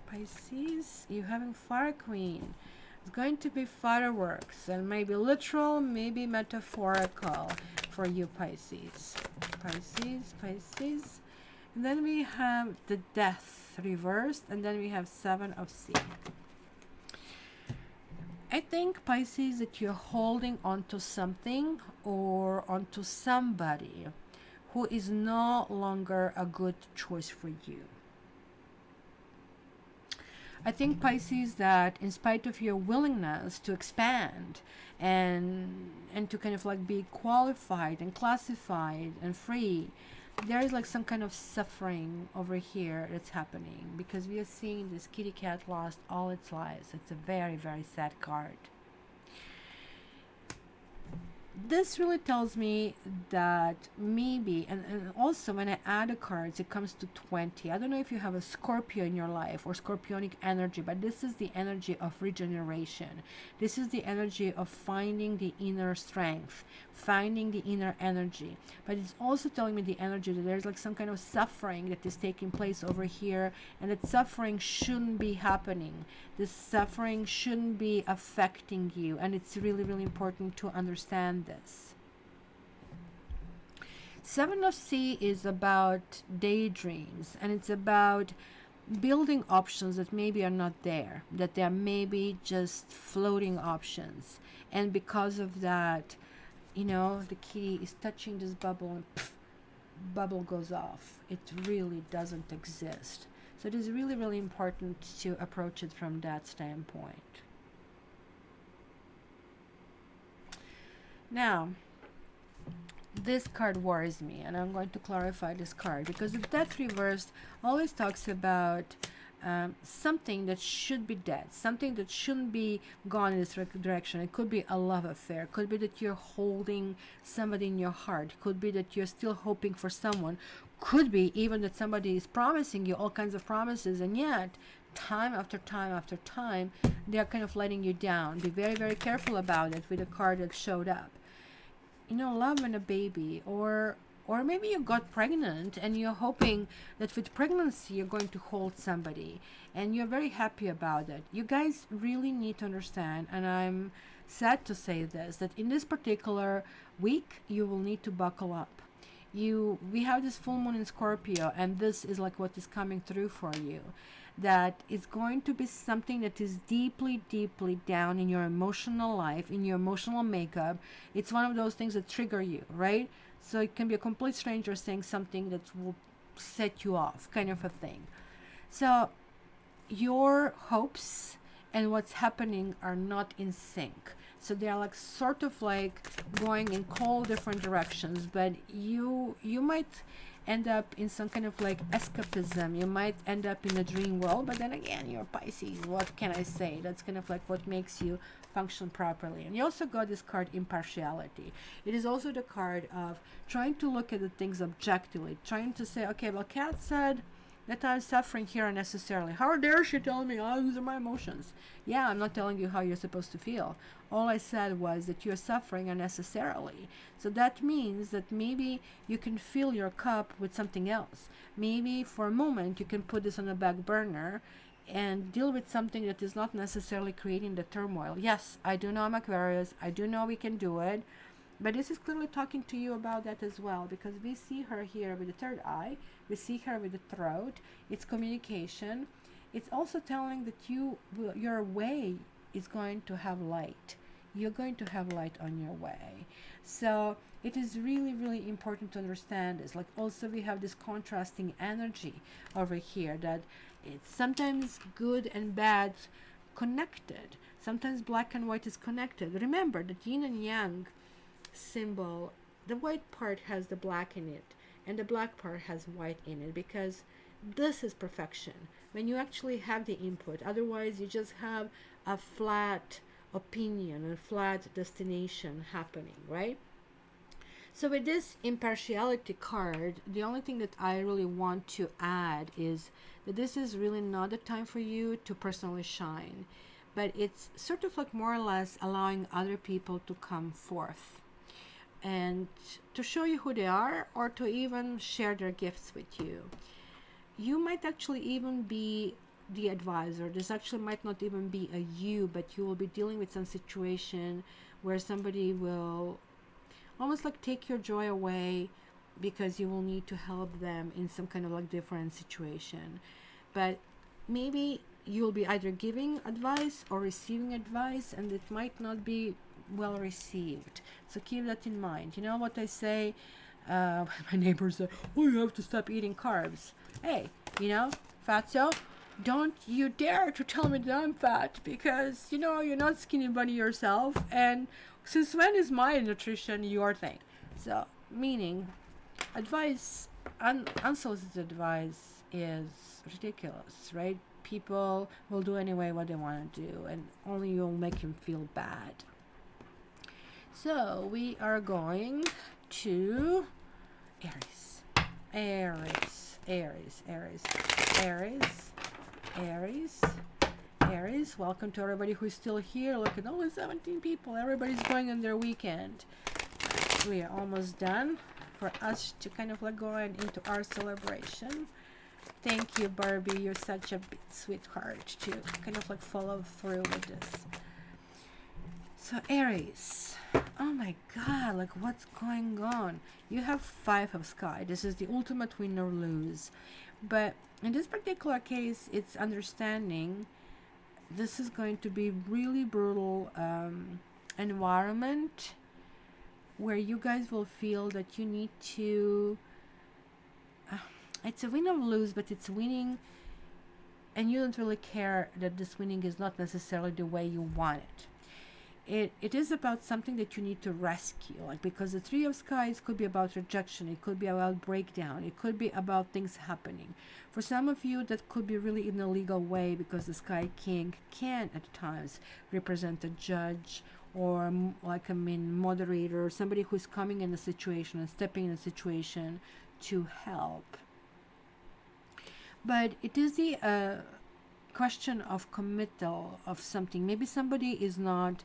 Pisces, you're having Fire Queen. It's going to be fireworks, and maybe literal, maybe metaphorical for you, Pisces. Pisces. And then we have the Death reversed, and then we have 7 of Sea. I think, Pisces, that you're holding onto something or onto somebody who is no longer a good choice for you. I think, Pisces, that in spite of your willingness to expand and to kind of like be qualified and classified and free, there is like some kind of suffering over here that's happening, because we are seeing this kitty cat lost all its lives. It's a very sad card. This really tells me that maybe, and also when I add the cards, it comes to 20. I don't know if you have a Scorpio in your life or scorpionic energy, but this is the energy of regeneration. This is the energy of finding the inner strength, finding the inner energy. But it's also telling me the energy that there's like some kind of suffering that is taking place over here, and that suffering shouldn't be happening. This suffering shouldn't be affecting you, and it's really, really important to understand this. Seven of Sea is about daydreams, and it's about building options that maybe are not there, that they are maybe just floating options. And because of that, you know, the kitty is touching this bubble and pff, bubble goes off. It really doesn't exist. So it is really, really important to approach it from that standpoint. Now, this card worries me, and I'm going to clarify this card because the Death reversed always talks about something that should be dead, something that shouldn't be gone in this direction. It could be a love affair, it could be that you're holding somebody in your heart, it could be that you're still hoping for someone, could be even that somebody is promising you all kinds of promises, and yet time after time after time they're kind of letting you down. Be very, very careful about it with the card that showed up. You know, love and a baby, or maybe you got pregnant and you're hoping that with pregnancy you're going to hold somebody and you're very happy about it. You guys really need to understand, and I'm sad to say this, that in this particular week you will need to buckle up. We have this full moon in Scorpio, and this is like what is coming through for you, that it's going to be something that is deeply, deeply down in your emotional life, in your emotional makeup. It's one of those things that trigger you, right? So it can be a complete stranger saying something that will set you off, kind of a thing. So your hopes and what's happening are not in sync. So they are like sort of like going in cold different directions, but you might end up in some kind of like escapism. You might end up in a dream world, but then again, you're Pisces. What can I say? That's kind of like what makes you function properly. And you also got this card, impartiality. It is also the card of trying to look at the things objectively, trying to say, okay, well, Kat said that I'm suffering here unnecessarily. How dare she tell me, oh, these are my emotions? Yeah, I'm not telling you how you're supposed to feel. All I said was that you're suffering unnecessarily. So that means that maybe you can fill your cup with something else. Maybe for a moment you can put this on the back burner and deal with something that is not necessarily creating the turmoil. Yes, I do know I'm Aquarius. I do know we can do it. But this is clearly talking to you about that as well, because we see her here with the third eye. We see her with the throat. It's communication. It's also telling that your way is going to have light. You're going to have light on your way. So it is really, really important to understand this. Like also we have this contrasting energy over here, that it's sometimes good and bad connected. Sometimes black and white is connected. Remember that yin and yang symbol, the white part has the black in it and the black part has white in it, because this is perfection when you actually have the input. Otherwise you just have a flat opinion, a flat destination happening, right? So with this impartiality card, the only thing that I really want to add is that this is really not the time for you to personally shine, but it's sort of like more or less allowing other people to come forth and to show you who they are, or to even share their gifts with you. You might actually even be the advisor. This actually might not even be a you, but you will be dealing with some situation where somebody will almost like take your joy away, because you will need to help them in some kind of like different situation. But maybe you'll be either giving advice or receiving advice, and it might not be well received. So keep that in mind. You know what I say? My neighbors say, oh, you have to stop eating carbs. Hey, you know, fatso, don't you dare to tell me that I'm fat, because, you know, you're not skinny bunny yourself. And since when is my nutrition your thing? So, meaning, advice, unsolicited advice is ridiculous, right? People will do anyway what they want to do, and only you'll make them feel bad. So we are going to Aries. Aries, Aries, Aries, Aries, Aries, Aries. Welcome to everybody who's still here. Look at only 17 people. Everybody's going on their weekend. we are almost done for us to kind of like go right into our celebration. Thank you, Barbie. You're such a big sweetheart to kind of like follow through with this. So Aries, oh my God, like what's going on? You have Five of Sky. This is the ultimate win or lose. But in this particular case, it's understanding this is going to be really brutal environment where you guys will feel that you need to it's a win or lose, but it's winning and you don't really care that this winning is not necessarily the way you want it. It is about something that you need to rescue, like, because the Three of Skies could be about rejection, it could be about breakdown, it could be about things happening. For some of you, that could be really in a legal way, because the Sky King can at times represent a judge or like moderator, somebody who's coming in a situation and stepping in a situation to help. But it is the question of committal of something. Maybe somebody is not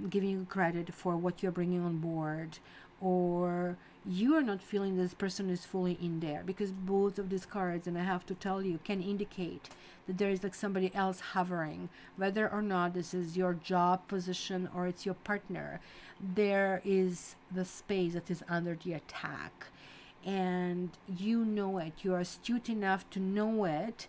giving you credit for what you're bringing on board, or you are not feeling this person is fully in there, because both of these cards, and I have to tell you, can indicate that there is like somebody else hovering, whether or not this is your job position or it's your partner. There is the space that is under the attack, and you know it, you are astute enough to know it,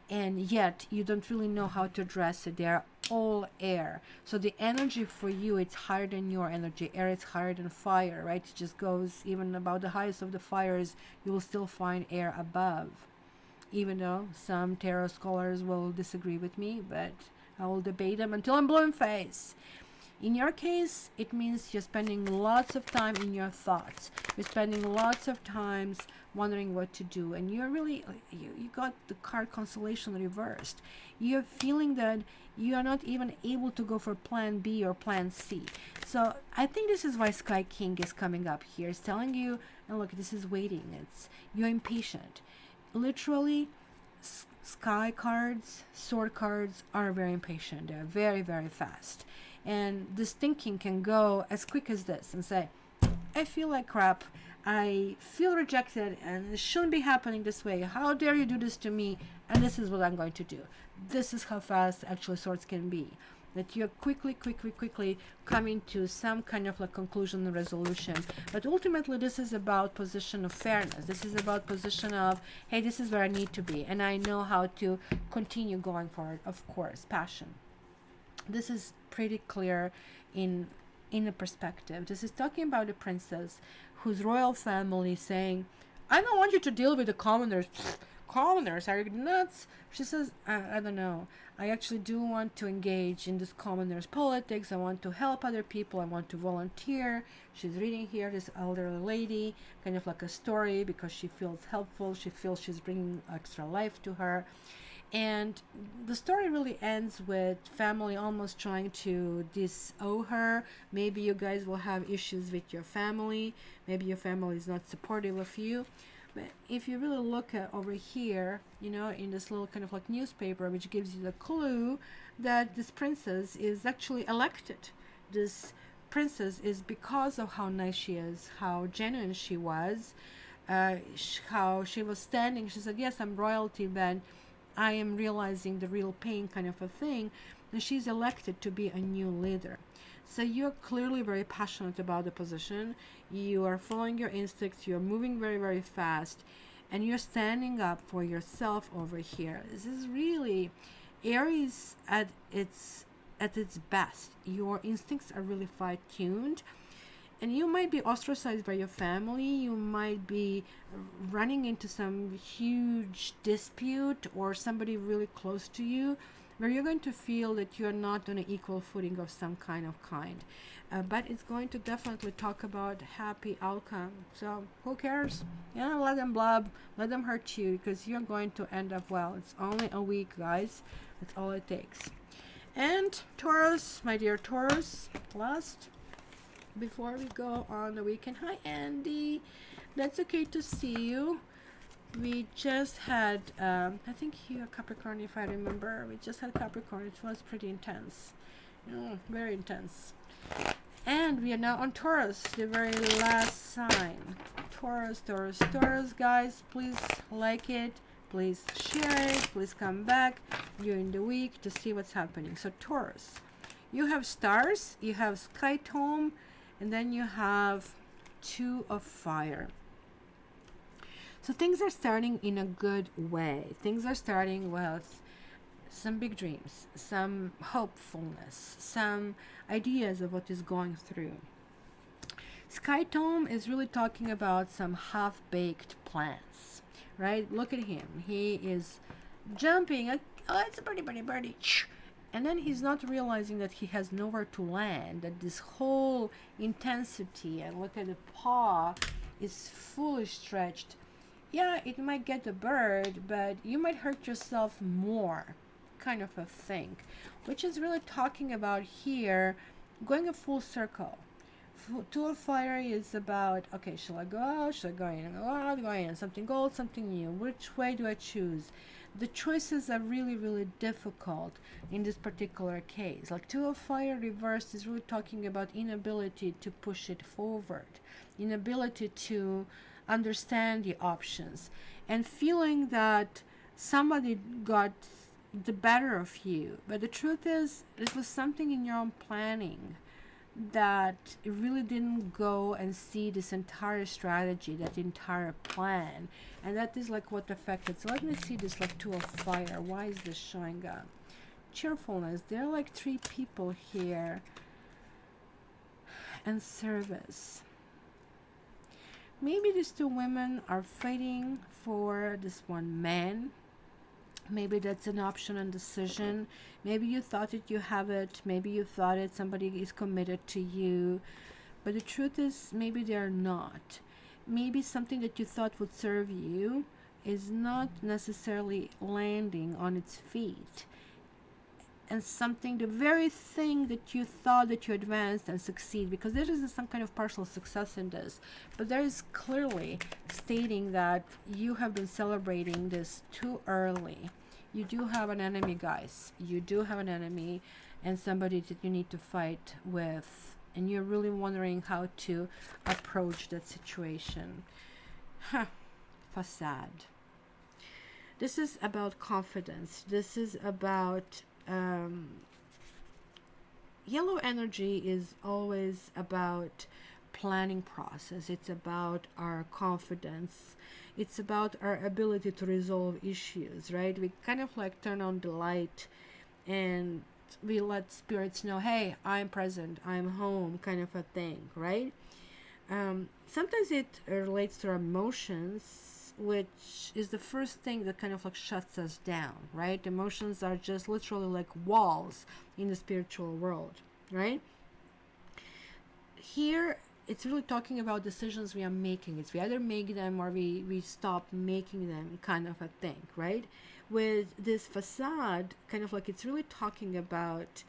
and yet you don't really know how to address it. They are all air, so the energy for you, it's higher than your energy. Air is higher than fire, right? It just goes, even about the highest of the fires, you will still find air above, even though some tarot scholars will disagree with me, but I will debate them until I'm blue in face. In your case, it means you're spending lots of time in your thoughts. You're spending lots of times wondering what to do. And you're really, you got the card constellation reversed. You're feeling that you are not even able to go for plan B or plan C. So I think this is why Sky King is coming up here. It's telling you, and look, this is waiting. It's, you're impatient. Literally, Sky cards, sword cards are very impatient. They're very, very fast. And this thinking can go as quick as this and say, I feel like crap, I feel rejected, and it shouldn't be happening this way. How dare you do this to me? And this is what I'm going to do. This is how fast actually swords can be. That you're quickly coming to some kind of like conclusion and resolution. But ultimately, this is about position of fairness. This is about position of, hey, this is where I need to be, and I know how to continue going forward. Of course, passion. This is pretty clear in a perspective. This is talking about a princess whose royal family saying, I don't want you to deal with the commoners. Commoners, are you nuts? She says, I don't know. I actually do want to engage in this commoners politics. I want to help other people. I want to volunteer. She's reading here this elderly lady, kind of like a story, because she feels helpful. She feels she's bringing extra life to her. And the story really ends with family almost trying to disown her. Maybe you guys will have issues with your family. Maybe your family is not supportive of you. But if you really look at over here, you know, in this little kind of like newspaper, which gives you the clue that this princess is actually elected. This princess is because of how nice she is, how genuine she was, how she was standing. She said, yes, I'm royalty, but I am realizing the real pain, kind of a thing, and she's elected to be a new leader. So you're clearly very passionate about the position. You are following your instincts. You're moving very, very fast, and you're standing up for yourself over here. This is really Aries at its best. Your instincts are really fine-tuned. And you might be ostracized by your family. You might be running into some huge dispute or somebody really close to you, where you're going to feel that you're not on an equal footing of some kind. But it's going to definitely talk about happy outcome. So who cares? Yeah, let them blab, let them hurt you, because you're going to end up well. It's only a week, guys. That's all it takes. And Taurus, my dear Taurus, last before we go on the weekend. Hi, Andy. That's okay to see you. We just had, I think you're Capricorn, if I remember. We just had Capricorn. It was pretty intense. Very intense. And we are now on Taurus, the very last sign. Taurus, Taurus, Taurus, guys. Please like it. Please share it. Please come back during the week to see what's happening. So Taurus, you have stars, you have sky tome, and then you have Two of Fire. So things are starting in a good way. Things are starting with some big dreams, some hopefulness, some ideas of what is going through. Sky Tome is really talking about some half-baked plans, right? Look at him. He is jumping. Oh, it's a birdie. And then he's not realizing that he has nowhere to land, that this whole intensity, and look at the paw, is fully stretched. Yeah, it might get the bird, but you might hurt yourself more, kind of a thing, which is really talking about here going a full circle. Two of Fire is about, okay, shall I go out, shall I go in, go out, go in, something old, something new, which way do I choose? The choices are really, really difficult in this particular case. Like Two of Fire reversed is really talking about inability to push it forward, inability to understand the options, and feeling that somebody got the better of you. But the truth is, it was something in your own planning that it really didn't go and see this entire strategy, that entire plan, and that is like what affected. So let me see this, like Two of Fire. Why is this showing up? Cheerfulness. There are like three people here, and service. Maybe these two women are fighting for this one man. Maybe that's an option and decision. Maybe you thought that you have it. Maybe you thought it. Somebody is committed to you. But the truth is, maybe they're not. Maybe something that you thought would serve you is not necessarily landing on its feet. And something, the very thing that you thought that you advanced and succeed, because there is some kind of partial success in this, but there is clearly stating that you have been celebrating this too early. You do have an enemy, guys. You do have an enemy, and somebody that you need to fight with, and you're really wondering how to approach that situation. Facade. This is about confidence. This is about yellow energy is always about planning process. It's about our confidence. It's about our ability to resolve issues, right? We kind of like turn on the light and we let spirits know, hey, I'm present, I'm home, kind of a thing, right? Sometimes it relates to our emotions, which is the first thing that kind of like shuts us down, right? Emotions are just literally like walls in the spiritual world, right? Here, it's really talking about decisions we are making. It's we either make them or we stop making them, kind of a thing, right? With this facade, kind of like it's really talking about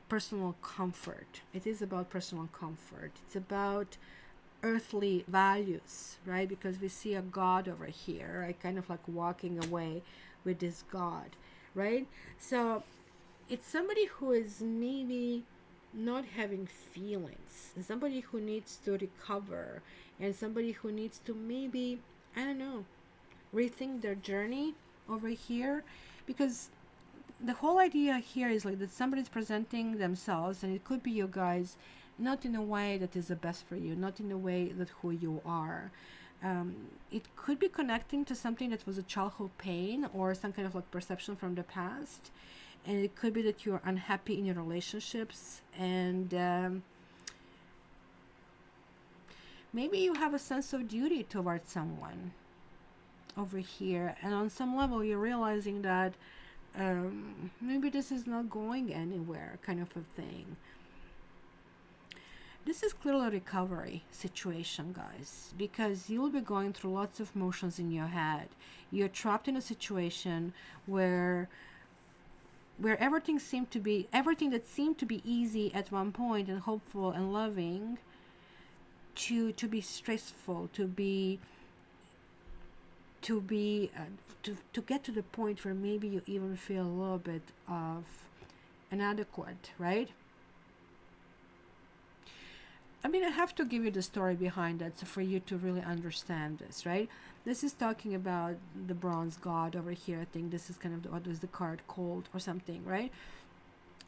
personal comfort. It is about personal comfort. It's about earthly values, right? Because we see a God over here, right? Kind of like walking away with this God, right? So it's somebody who is maybe not having feelings, and somebody who needs to recover, and somebody who needs to maybe, I don't know, rethink their journey over here. Because the whole idea here is like that somebody's presenting themselves, and it could be you guys, not in a way that is the best for you, not in a way that who you are. It could be connecting to something that was a childhood pain or some kind of like perception from the past. And it could be that you're unhappy in your relationships, and maybe you have a sense of duty towards someone over here. And on some level, you're realizing that maybe this is not going anywhere, kind of a thing. This is clearly a recovery situation, guys, because you'll be going through lots of motions in your head. You're trapped in a situation where everything that seemed to be easy at one point and hopeful and loving to be stressful, to get to the point where maybe you even feel a little bit of inadequate, right? I mean, I have to give you the story behind it so for you to really understand this, right? This is talking about the bronze god over here. I think this is kind of what was the card called or something, right?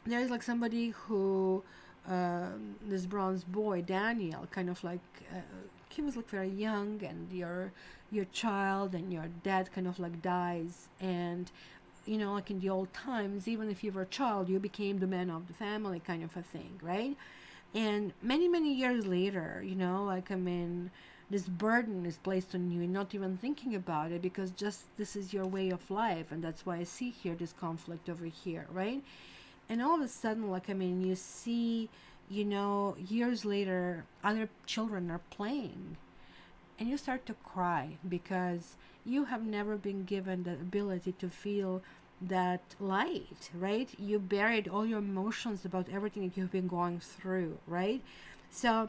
There's like somebody who, this bronze boy, Daniel, kind of like, he was like very young, and your child and your dad kind of like dies, and like in the old times, even if you were a child, you became the man of the family, kind of a thing, right? And many, many years later, like, I mean, this burden is placed on you and not even thinking about it, because just this is your way of life. And that's why I see here this conflict over here, right? And all of a sudden, like, I mean, you see, years later, other children are playing, and you start to cry because you have never been given the ability to feel that light, right? You buried all your emotions about everything that you've been going through, right? So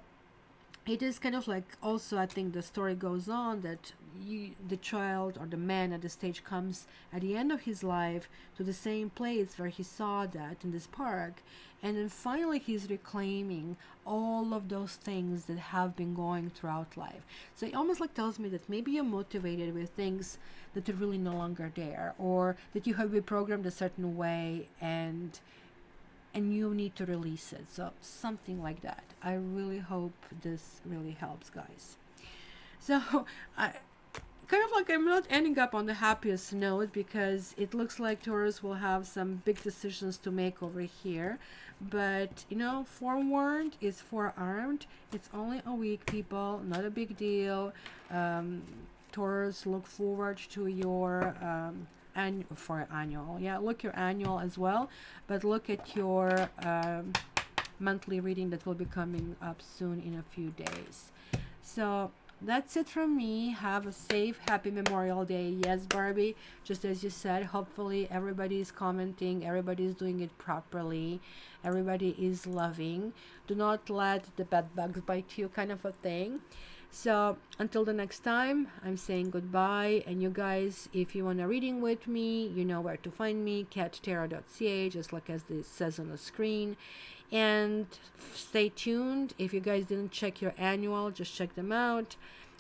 it is kind of like, also, I think the story goes on that the child or the man at the stage comes at the end of his life to the same place where he saw that in this park, and then finally he's reclaiming all of those things that have been going throughout life. So it almost like tells me that maybe you're motivated with things that are really no longer there, or that you have been programmed a certain way, and you need to release it. So something like that. I really hope this really helps, guys. So I kind of like, I'm not ending up on the happiest note, because it looks like Taurus will have some big decisions to make over here. But forewarned is forearmed. It's only a week, people, not a big deal. Taurus, look forward to your for annual, look your annual as well, but look at your monthly reading that will be coming up soon in a few days. So that's it from me. Have a safe, happy Memorial Day. Yes, Barbie, just as you said, hopefully everybody is commenting, everybody is doing it properly, everybody is loving. Do not let the bed bugs bite you, kind of a thing. So until the next time, I'm saying goodbye. And you guys, if you want a reading with me, you know where to find me, cattarot.ca, just like as it says on the screen. And stay tuned. If you guys didn't check your annual, just check them out.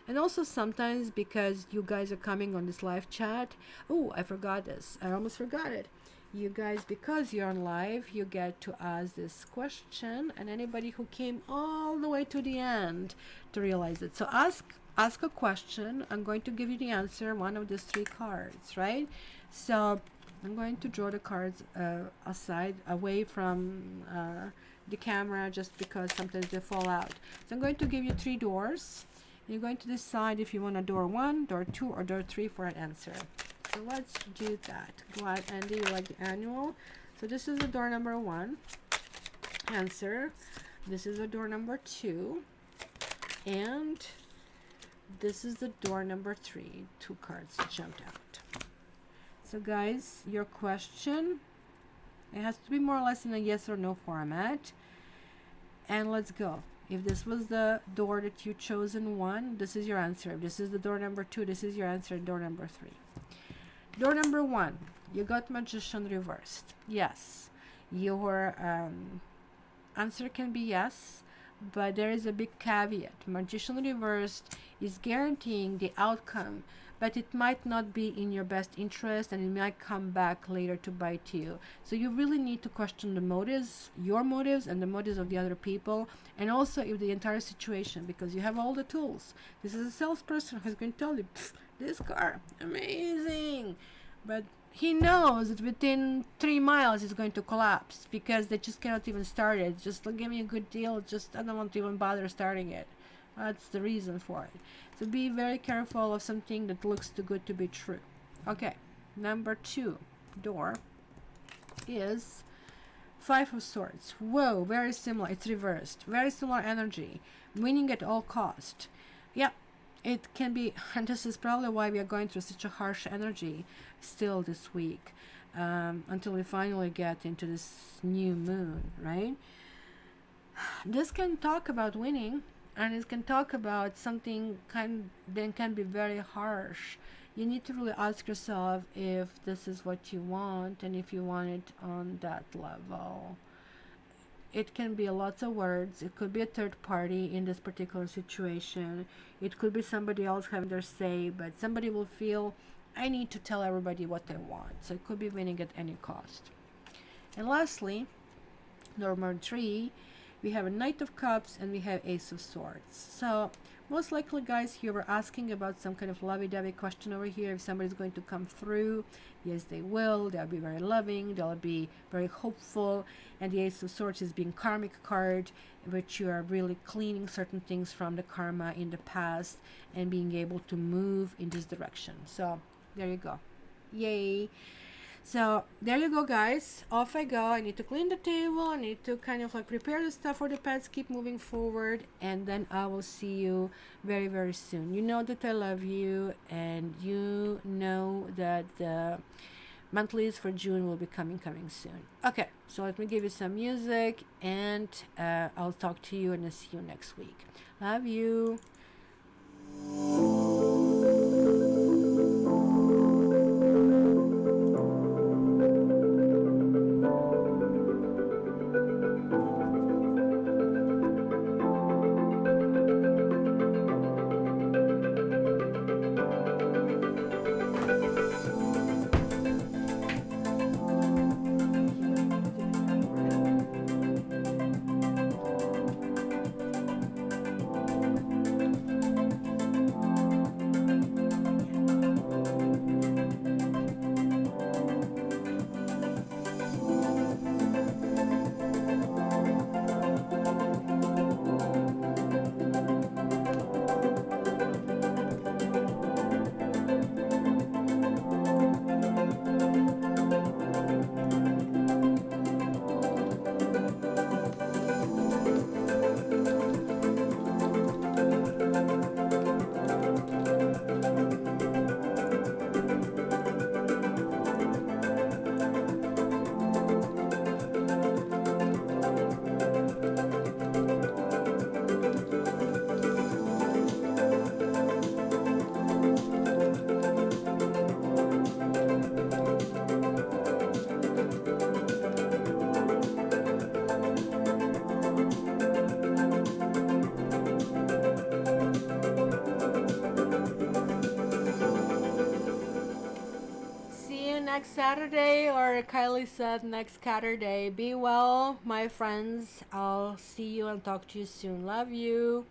And also sometimes, because you guys are coming on this live chat, oh, I forgot this, I almost forgot it. You guys, because you're on live, you get to ask this question, and anybody who came all the way to the end to realize it. So ask a question. I'm going to give you the answer, one of these three cards, right? So I'm going to draw the cards aside, away from the camera, just because sometimes they fall out. So I'm going to give you three doors. You're going to decide if you want a door 1, door 2, or door 3 for an answer. So let's do that. Glad, Andy, you like the annual. So this is the door number 1 answer. This is the door number 2. And this is the door number 3. 2 cards jumped out. So guys, your question, it has to be more or less in a yes or no format. And let's go. If this was the door that you chose in 1, this is your answer. If this is the door number 2, this is your answer, door number 3. Door number 1, you got Magician reversed. Yes, your answer can be yes, but there is a big caveat. Magician reversed is guaranteeing the outcome, but it might not be in your best interest, and it might come back later to bite you. So you really need to question the motives, your motives, and the motives of the other people, and also if the entire situation, because you have all the tools. This is a salesperson who's going to tell you, this car, amazing, but he knows that within 3 miles it's going to collapse because they just cannot even start it. Just give me a good deal, I don't want to even bother starting it. That's the reason for it. So be very careful of something that looks too good to be true. Okay, number 2 door is 5 of Swords. Whoa, very similar. It's reversed. Very similar energy. Winning at all cost. Yep, it can be, and this is probably why we are going through such a harsh energy still this week, until we finally get into this new moon, right? This can talk about winning, and it can talk about something that can be very harsh. You need to really ask yourself if this is what you want, and if you want it on that level. it can be lots of words. It could be a third party in this particular situation. It could be somebody else having their say, but somebody will feel, I need to tell everybody what they want. So it could be winning at any cost. And lastly, number 3, we have a Knight of Cups and we have Ace of Swords. So most likely, guys, you were asking about some kind of lovey-dovey question over here. If somebody's going to come through, yes, they will. They'll be very loving. They'll be very hopeful. And the Ace of Swords is being karmic card, which you are really cleaning certain things from the karma in the past and being able to move in this direction. So there you go. Yay. So there you go, guys. Off I go. I need to clean the table. I need to kind of like prepare the stuff for the pets, keep moving forward, and then I will see you very, very soon. You know that I love you, and you know that the monthlies for June will be coming soon. Okay, so let me give you some music, and I'll talk to you and see you next week. Love you. Next Saturday, or Kylie said next Saturday. Be well, my friends. I'll see you and talk to you soon. Love you.